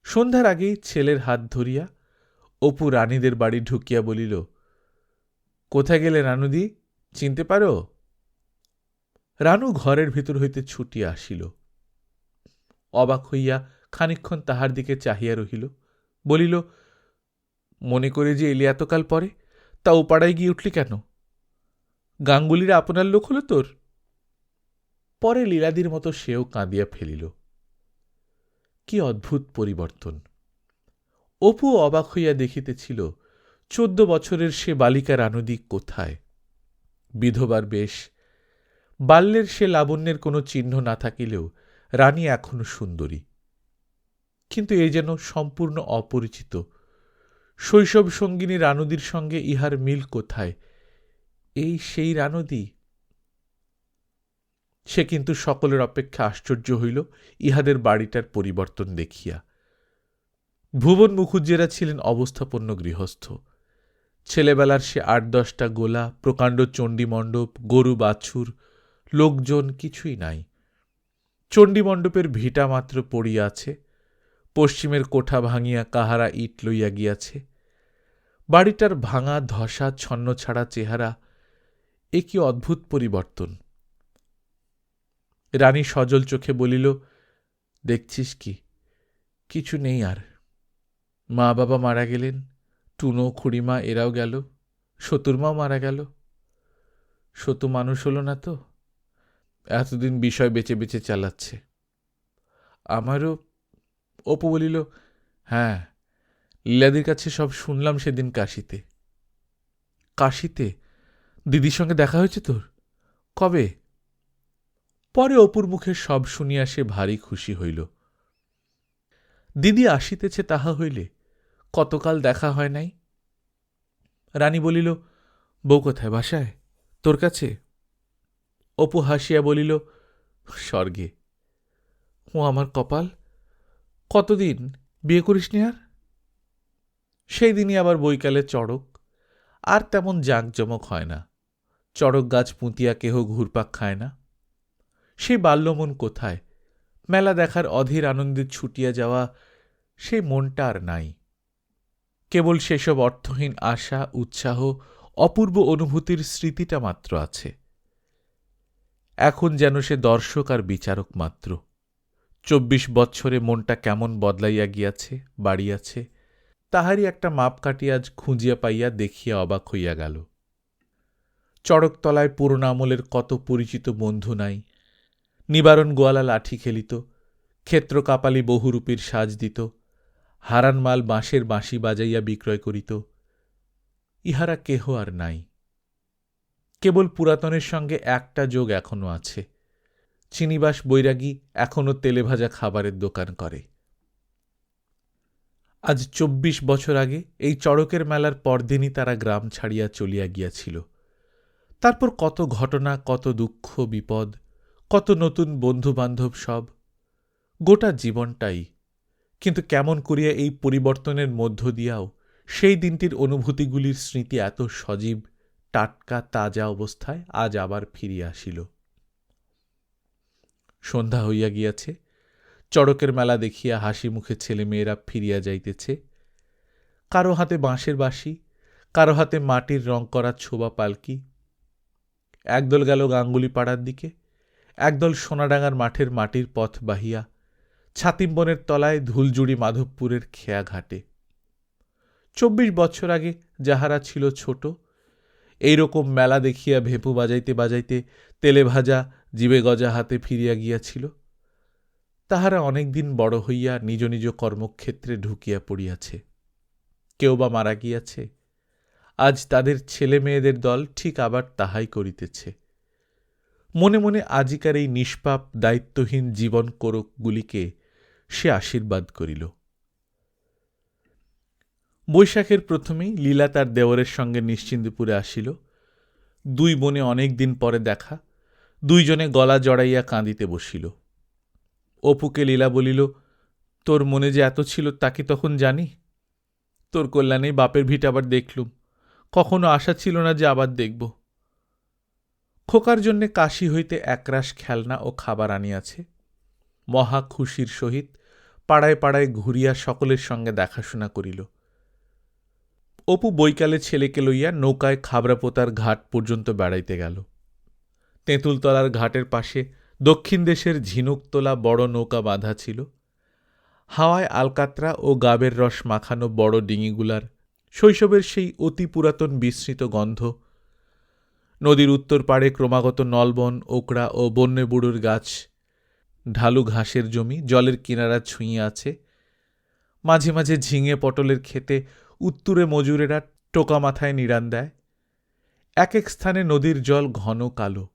সন্ধ্যার আগেই ছেলের হাত ধরিয়া অপু রানীদের বাড়ি ঢুকিয়া বলিল, কোথায় গেলে রানুদি, চিনতে পারো? রানু ঘরের ভিতর হইতে ছুটিয়া আসিল। অবাক হইয়া খানিকক্ষণ তাহার দিকে চাহিয়া রহিল, বলিল, মনে করে যে এলি এতকাল পরে, তা ও পাড়ায় গিয়ে উঠলি কেন? গাঙ্গুলিরা আপনার লোক হলো তোর? পরে লীলাদির মতো সেও কাঁদিয়া ফেলিল। কি অদ্ভুত পরিবর্তন! অপু অবাক হইয়া দেখিতেছিল 14 বছরের সে বালিকা রানুদি কোথায়। বিধবার বেশ, বাল্যের সে লাবণ্যের কোনো চিহ্ন না থাকিলেও রানী এখনো সুন্দরী। কিন্তু এ যেন সম্পূর্ণ অপরিচিত। শৈশব সঙ্গিনী রানুদির সঙ্গে ইহার মিল কোথায়? এই সেই রানুদি? সে কিন্তু সকলের অপেক্ষা আশ্চর্য হইল ইহাদের বাড়িটার পরিবর্তন দেখিয়া। ভুবন মুখুজ্জেরা ছিলেন অবস্থাপন্ন গৃহস্থ। ছেলেবেলার সে 8-10টা গোলা, প্রকাণ্ড চণ্ডীমণ্ডপ, গরু বাছুর, লোকজন কিছুই নাই। চণ্ডীমণ্ডপের ভিটা মাত্র পড়িয়া আছে, পশ্চিমের কোঠা ভাঙিয়া কাহারা ইট লইয়া গিয়াছে। বাড়িটার ভাঙা ধসা ছন্নছাড়া চেহারা, এ কি অদ্ভুত পরিবর্তন! রানী সজল চোখে বলিল, দেখছিস কি, কিছু নেই আর। মা বাবা মারা গেলেন, টুনো খুড়িমা এরাও গেল, সতুরমাও মারা গেল। সতু মানুষ হলো না তো, এতদিন বিষয় বেঁচে বেঁচে চালাচ্ছে। আমারও। অপু বলিল, হ্যাঁ, লীলাদির কাছে সব শুনলাম সেদিন কাশিতে। কাশিতে? দিদির সঙ্গে দেখা হয়েছে তোর? কবে? পরে অপুর মুখে সব শুনিয়া সে ভারী খুশি হইল। দিদি আসিতেছে তাহা হইলে কতকাল দেখা হয় নাই। রানী বলিল, বউ কোথায়, বাসায় তোর কাছে? অপু হাসিয়া বলিল, স্বর্গে। ও আমার কপাল, কতদিন বিয়ে করিসনি আর? সেই দিনই আবার বৈকালে চড়ক, আর তেমন জাঁকজমক হয় না। চড়ক গাছ পুঁতিয়া কেহ ঘুরপাক খায় না। সেই বাল্যমন কোথায়? মেলা দেখার অধীর আনন্দে ছুটিয়া যাওয়া সেই মনটা আর নাই। কেবল সেসব অর্থহীন আশা, উৎসাহ, অপূর্ব অনুভূতির স্মৃতিটা মাত্র আছে। এখন যেন সে দর্শক আর বিচারক মাত্র। 24 বৎসরে মনটা কেমন বদলাইয়া গিয়াছে, বাড়িয়াছে, তাহারই একটা মাপকাঠি আজ খুঁজিয়া পাইয়া দেখিয়া অবাক হইয়া গেল। চড়কতলায় পুরোনো আমলের কত পরিচিত বন্ধু নাই। নিবারণ গোয়ালা লাঠি খেলিত, ক্ষেত্র কাপালি বহুরূপীর সাজ দিত, হারান মাল বাঁশের বাঁশি বাজাইয়া বিক্রয় করিত। ইহারা কেহ আর নাই। কেবল পুরাতনের সঙ্গে একটা যোগ এখনো আছে। চিনিবাস বৈরাগী এখনো তেলে ভাজা খাবারের দোকান করে। আজ 24 বছর আগে এই চড়কের মেলার পরদিনই তারা গ্রাম ছাড়িয়া চলিয়া গিয়াছিল। তারপর কত ঘটনা, কত দুঃখ বিপদ, কত নতুন বন্ধুবান্ধব, সব গোটা জীবনটাই। কিন্তু কেমন করিয়া এই পরিবর্তনের মধ্য দিয়াও সেই দিনটির অনুভূতিগুলির স্মৃতি এত সজীব, টাটকা, তাজা অবস্থায় আজ আবার ফিরিয়া আসিল। সন্ধ্যা হইয়া গিয়াছে। চড়কের মেলা দেখিয়া হাসি মুখে ছেলে মেয়েরা ফিরিয়া যাইতেছে। কারো হাতে বাঁশের বাঁশি, কারো হাতে মাটির রং করা ছোবা পালকি। একদল গেল গাঙ্গুলি পাড়ার দিকে, একদল সোনাডাঙ্গার মাঠের মাটির পথ বাহিয়া ছাতিমবনের তলায় ধুলজুড়ি মাধবপুরের খেয়া ঘাটে। 24 বছর আগে যাহারা ছিল ছোট, এইরকম মেলা দেখিয়া ভেপু বাজাইতে বাজাইতে তেলে ভাজা জিবে গজা হাতে ফিরিয়া গিয়াছিল, তাহারা অনেকদিন বড় হইয়া নিজ নিজ কর্মক্ষেত্রে ঢুকিয়া পড়িয়াছে। কেউ বা মারা গিয়াছে। আজ তাদের ছেলে মেয়েদের দল ঠিক আবার তাহাই করিতেছে। মনে মনে আজিকার এই নিষ্পাপ দায়িত্বহীন জীবন কোরকগুলিকে সে আশীর্বাদ করিল। বৈশাখের প্রথমেই লীলা তার দেওরের সঙ্গে নিশ্চিন্তপুরে আসিল। দুই বোনে অনেক দিন পরে দেখা, দুইজনে গলা জড়াইয়া কাঁদিতে বসিল। অপুকে লীলা বলিল, তোর মনে যে এত ছিল তা কি তখন জানি? তোর কল্যাণেই বাপের ভিট আবার দেখলুম, কখনো আশা ছিল না যে আবার দেখব। খোকার জন্যে কাশি হইতে একরাশ খেলনা ও খাবার আনিয়াছে। মহা খুশির সহিত পাড়ায় পাড়ায় ঘুরিয়া সকলের সঙ্গে দেখাশোনা করিল। অপু বৈকালে ছেলেকে লইয়া নৌকায় খাবরাপোতার ঘাট পর্যন্ত বেড়াইতে গেল। তেঁতুলতলার ঘাটের পাশে দক্ষিণ দেশের ঝিনুকতলা বড় নৌকা বাঁধা ছিল। হাওয়ায় আলকাত্রা ও গাবের রস মাখানো বড় ডিঙিগুলার শৈশবের সেই অতি পুরাতন বিস্মৃত গন্ধ। নদীর উত্তর পাড়ে ক্রমাগত নলবন, ওকড়া ও বন্যে বুড়োর গাছ, ঢালু ঘাসের জমি জলের কিনারা ছুঁয়ে আছে। মাঝে মাঝে ঝিঙে পটলের ক্ষেতে উত্তুরে মজুরেরা টোকা মাথায় নিড়ান দেয়। এক এক স্থানে নদীর জল ঘন কালো,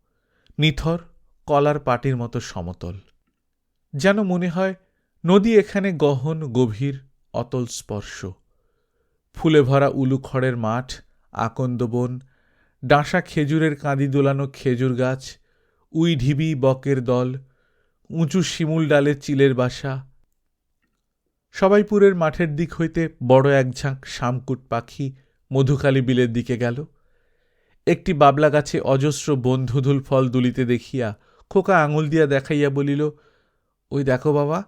নিথর কলার পাটির মতো সমতল। যেন মনে হয় নদী এখানে গহন, গভীর, অতল স্পর্শ। ফুলে ভরা উলুখড়ের মাঠ, আকন্দ বন, ডাঁসা খেজুরের কাঁদি দোলানো খেজুর গাছ, উই ঢিবি বকের দল, উঁচু শিমুল ডালে চিলের বাসা। সবাইপুরের মাঠের দিক হইতে বড় এক ঝাঁক শামকুট পাখি মধুখালী বিলের দিকে গেল। একটি বাবলা গাছে অজস্র বন্ধুধুল ফল দুলিতে দেখিয়া খোকা আঙুল দিয়া দেখাইয়া বলিল, ওই দেখো বাবা,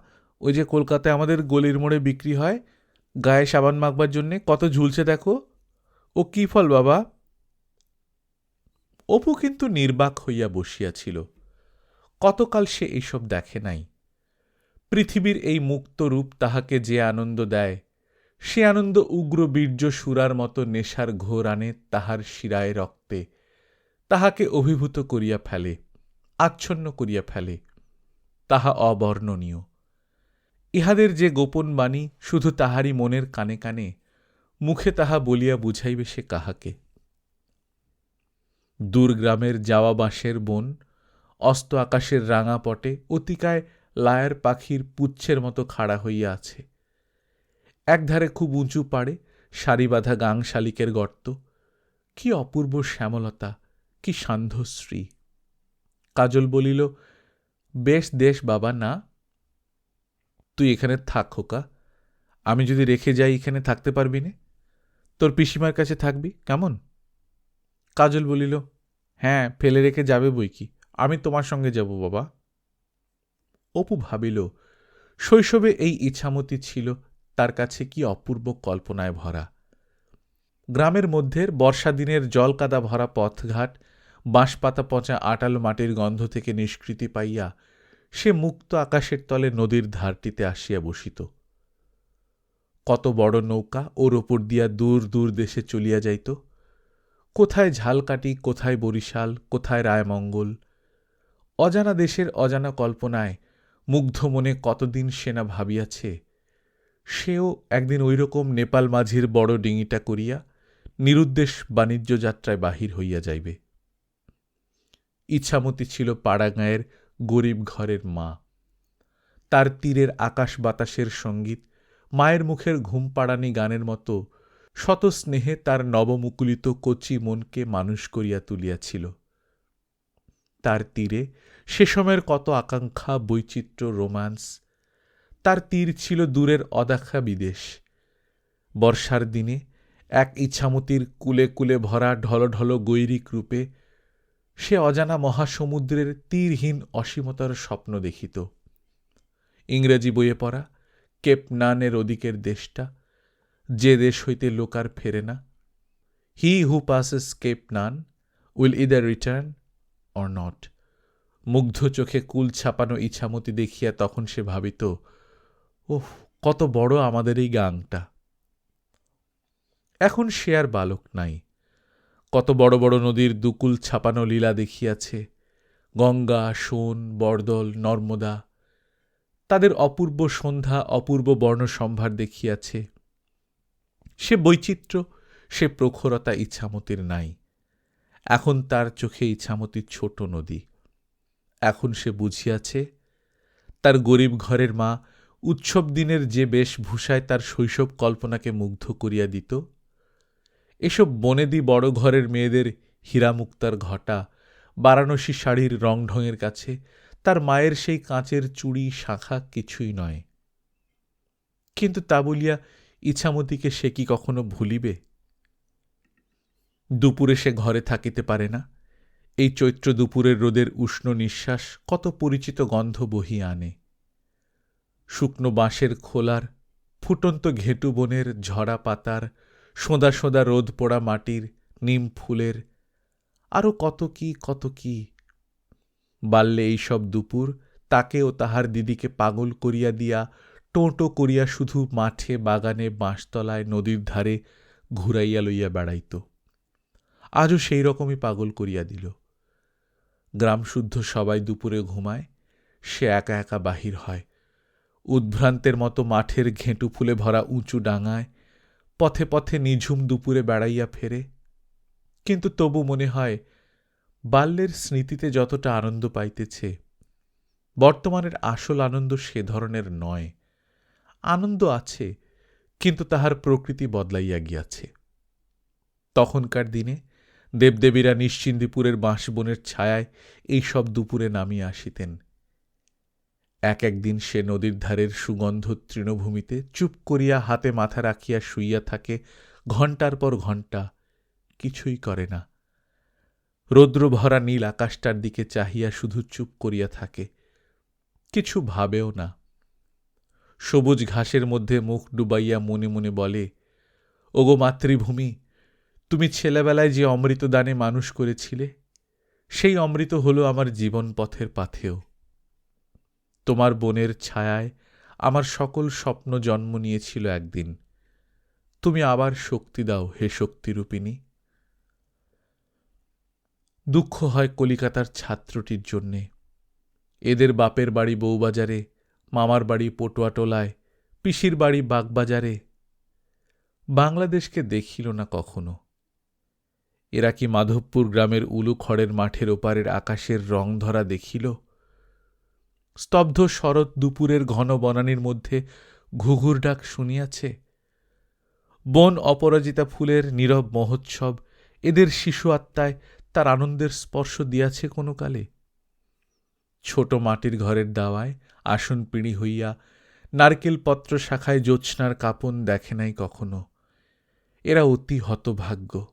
ওই যে কলকাতায় আমাদের গলির মোড়ে বিক্রি হয়, গায়ে সাবান মাখবার জন্যে কত ঝুলছে দেখো। ও কি ফল বাবা? অপু কিন্তু নির্বাক হইয়া বসিয়াছিল। কতকাল সে এইসব দেখে নাই। পৃথিবীর এই মুক্ত রূপ তাহাকে যে আনন্দ দেয়, সে আনন্দ উগ্র বীর্য সুরার মতো নেশার ঘোর আনে তাহার শিরায় রক্তে, তাহাকে অভিভূত করিয়া ফেলে, আচ্ছন্ন করিয়া ফেলে। তাহা অবর্ণনীয়। ইহাদের যে গোপন বাণী শুধু তাহারই মনের কানে কানে, মুখে তাহা বলিয়া বুঝাইবে সে কাহাকে? দূরগ্রামের যাওয়া বাঁশের বন, অস্ত আকাশের রাঙা পটে অতিকায় লায়ার পাখির পুচ্ছের মতো খাড়া হইয়া আছে। একধারে খুব উঁচু পাড়ে সারি বাঁধা গাং শালিকের গর্ত। কি অপূর্ব শ্যামলতা, কি সান্ধ্যশ্রী! কাজল বলিল, বেশ দেশ বাবা, না তুই এখানে থাক খোকা, আমি যদি রেখে যাই এখানে থাকতে পারবি নে? তোর পিসিমার কাছে থাকবি কেমন? কাজল বলিল, হ্যাঁ, ফেলে রেখে যাবে বই কি, আমি তোমার সঙ্গে যাব বাবা। অপু ভাবিল, শৈশবে এই ইছামতি ছিল তার কাছে কি অপূর্ব কল্পনায় ভরা। গ্রামের মধ্যের বর্ষাদিনের জলকাদা ভরা পথঘাট, বাঁশপাতা পচা আটালো মাটির গন্ধ থেকে নিষ্কৃতি পাইয়া সে মুক্ত আকাশের তলে নদীর ধারটিতে আসিয়া বসিত। কত বড় নৌকা ওর ওপর দিয়া দূর দূর দেশে চলিয়া যাইত। কোথায় ঝালকাঠি, কোথায় বরিশাল, কোথায় রায়মঙ্গল। অজানা দেশের অজানা কল্পনায় মুগ্ধ মনে কতদিন সে না ভাবিয়াছে সেও একদিন ঐরকম নেপাল মাঝির বড় ডিঙিটা করিয়া নিরুদ্দেশ বাণিজ্য যাত্রায় বাহির হইয়া যাইবে। ইছামতি ছিল পাড়াগাঁয়ের গরিব ঘরের মা। তার তীরের আকাশ বাতাসের সঙ্গীত মায়ের মুখের ঘুম পাড়ানি গানের মতো শত স্নেহে তার নবমুকুলিত কচি মনকে মানুষ করিয়া তুলিয়াছিল। তার তীরে সে সময়ের কত আকাঙ্ক্ষা, বৈচিত্র্য, রোম্যান্স। তার তীর ছিল দূরের অদেখা বিদেশ। বর্ষার দিনে এক ইছামতির কুলে কুলে ভরা ঢলঢল গৈরিক রূপে সে অজানা মহাসমুদ্রের তীরহীন অসীমতার স্বপ্ন দেখিত। ইংরেজি বইয়ে পড়া কেপ নানের ওদিকের দেশটা, যে দেশ হইতে লোক আর ফেরে না। He who passes Cape Nun will either return or not. মুগ্ধ চোখে কুল ছাপানো ইছামতি দেখিয়া তখন সে ভাবিত, ওহ, কত বড় আমাদের এই গাংটা। এখন সে আর বালক নাই। কত বড় বড় নদীর দুকুল ছাপানো লীলা দেখিয়াছে। গঙ্গা, সোন, বরদল, নর্মদা, তাদের অপূর্ব সন্ধ্যা, অপূর্ব বর্ণসম্ভার দেখিয়াছে। সে বৈচিত্র্য, সে প্রখরতা ইছামতির নাই। এখন তার চোখে ইছামতি ছোট নদী, এখন সে বুঝিয়াছে, তার গরিব ঘরের মা উৎসব দিনের যে বেশভূষায় তার শৈশব কল্পনাকে মুগ্ধ করিয়া দিত, এসব বনেদি বড় ঘরের মেয়েদের হীরামুক্তার ঘটা, বারাণসী শাড়ির রংঢঙের কাছে তার মায়ের সেই কাঁচের চুড়ি শাঁখা কিছুই নয়। কিন্তু তা বলিয়া ইছামতিকে সে কি কখনো ভুলিবে? দুপুরে সে ঘরে থাকিতে পারে না। এই চৈত্র দুপুরের রোদের উষ্ণ নিঃশ্বাস কত পরিচিত গন্ধ বহিয়া আনে। শুকনো বাঁশের খোলার, ফুটন্ত ঘেঁটু বনের, ঝরা পাতার, সোঁদা সোঁদা রোদ পোড়া মাটির, নিম ফুলের, আরও কত কি কত কি। বাল্যে এইসব দুপুর তাকে ও তাহার দিদিকে পাগল করিয়া দিয়া টোঁটো করিয়া শুধু মাঠে, বাগানে, বাঁশতলায়, নদীর ধারে ঘুরাইয়া লইয়া বেড়াইত। আজও সেই রকমই পাগল করিয়া দিল। গ্রামশুদ্ধ সবাই দুপুরে ঘুমায়, সে একা একা বাহির হয়। উদ্ভ্রান্তের মতো মাঠের ঘেঁটু ফুলে ভরা উঁচু ডাঙায় পথে পথে নিঝুম দুপুরে বেড়াইয়া ফেরে। কিন্তু তবু মনে হয়, বাল্যের স্মৃতিতে যতটা আনন্দ পাইতেছে, বর্তমানের আসল আনন্দ সে ধরনের নয়। আনন্দ আছে, কিন্তু তাহার প্রকৃতি বদলাইয়া গিয়াছে। তখনকার দিনে দেবদেবীরা নিশ্চিন্দিপুরের বাঁশবনের ছায়ায় এই সব দুপুরে নামিয়া আসিতেন। এক একদিন সে নদীর ধারের সুগন্ধ তৃণভূমিতে চুপ করিয়া হাতে মাথা রাখিয়া শুইয়া থাকে ঘণ্টার পর ঘণ্টা, কিছুই করে না। রৌদ্রভরা নীল আকাশটার দিকে চাহিয়া শুধু চুপ করিয়া থাকে, কিছু ভাবেও না। সবুজ ঘাসের মধ্যে মুখ ডুবাইয়া মনে মনে বলে, ওগো মাতৃভূমি, তুমি ছেলেবেলায় যে অমৃত দানে মানুষ করেছিলে, সেই অমৃত হল আমার জীবন পথের পাথেয়। তোমার বনের ছায়ায় আমার সকল স্বপ্ন জন্ম নিয়েছিল একদিন। তুমি আবার শক্তি দাও হে শক্তিরূপিণী। দুঃখ হয় কলিকাতার ছাত্রটির জন্যে। এদের বাপের বাড়ি বউবাজারে, মামার বাড়ি পটুয়াটোলায়, পিসির বাড়ি বাগবাজারে। বাংলাদেশকে দেখিল না কখনো। এরা কি মাধবপুর গ্রামের উলু খড়ের মাঠের ওপারের আকাশের রং ধরা দেখিল? স্তব্ধ শরৎ দুপুরের ঘন বনানীর মধ্যে ঘুঘুর ডাক শুনিয়াছে? বন অপরাজিতা ফুলের নীরব মহোৎসব এদের শিশু আত্মায় তার আনন্দের স্পর্শ দিয়াছে কোনো কালে? ছোট মাটির ঘরের দাওয়ায় আসন পিঁড়ি হইয়া নারকেল পত্র শাখায় জ্যোৎস্নার কাপন দেখে নাই কখনো। এরা অতি হতভাগ্য।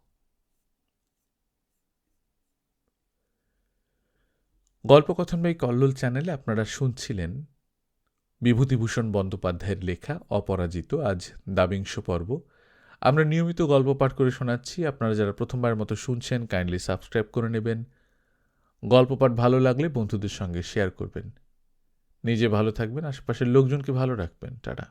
গল্পকথন বাই কল্লোল চ্যানেলে আপনারা শুনছিলেন বিভূতিভূষণ বন্দ্যোপাধ্যায়ের লেখা অপরাজিত, আজ ২২ পর্ব। আমরা নিয়মিত গল্প পাঠ করে শোনাচ্ছি। আপনারা যারা প্রথমবার মতো শুনছেন, কাইন্ডলি সাবস্ক্রাইব করে নেবেন। গল্প পাঠ ভালো লাগলে বন্ধুদের সঙ্গে শেয়ার করবেন। নিজে ভালো থাকবেন, আশেপাশের লোকজনকে ভালো রাখবেন। টাটা।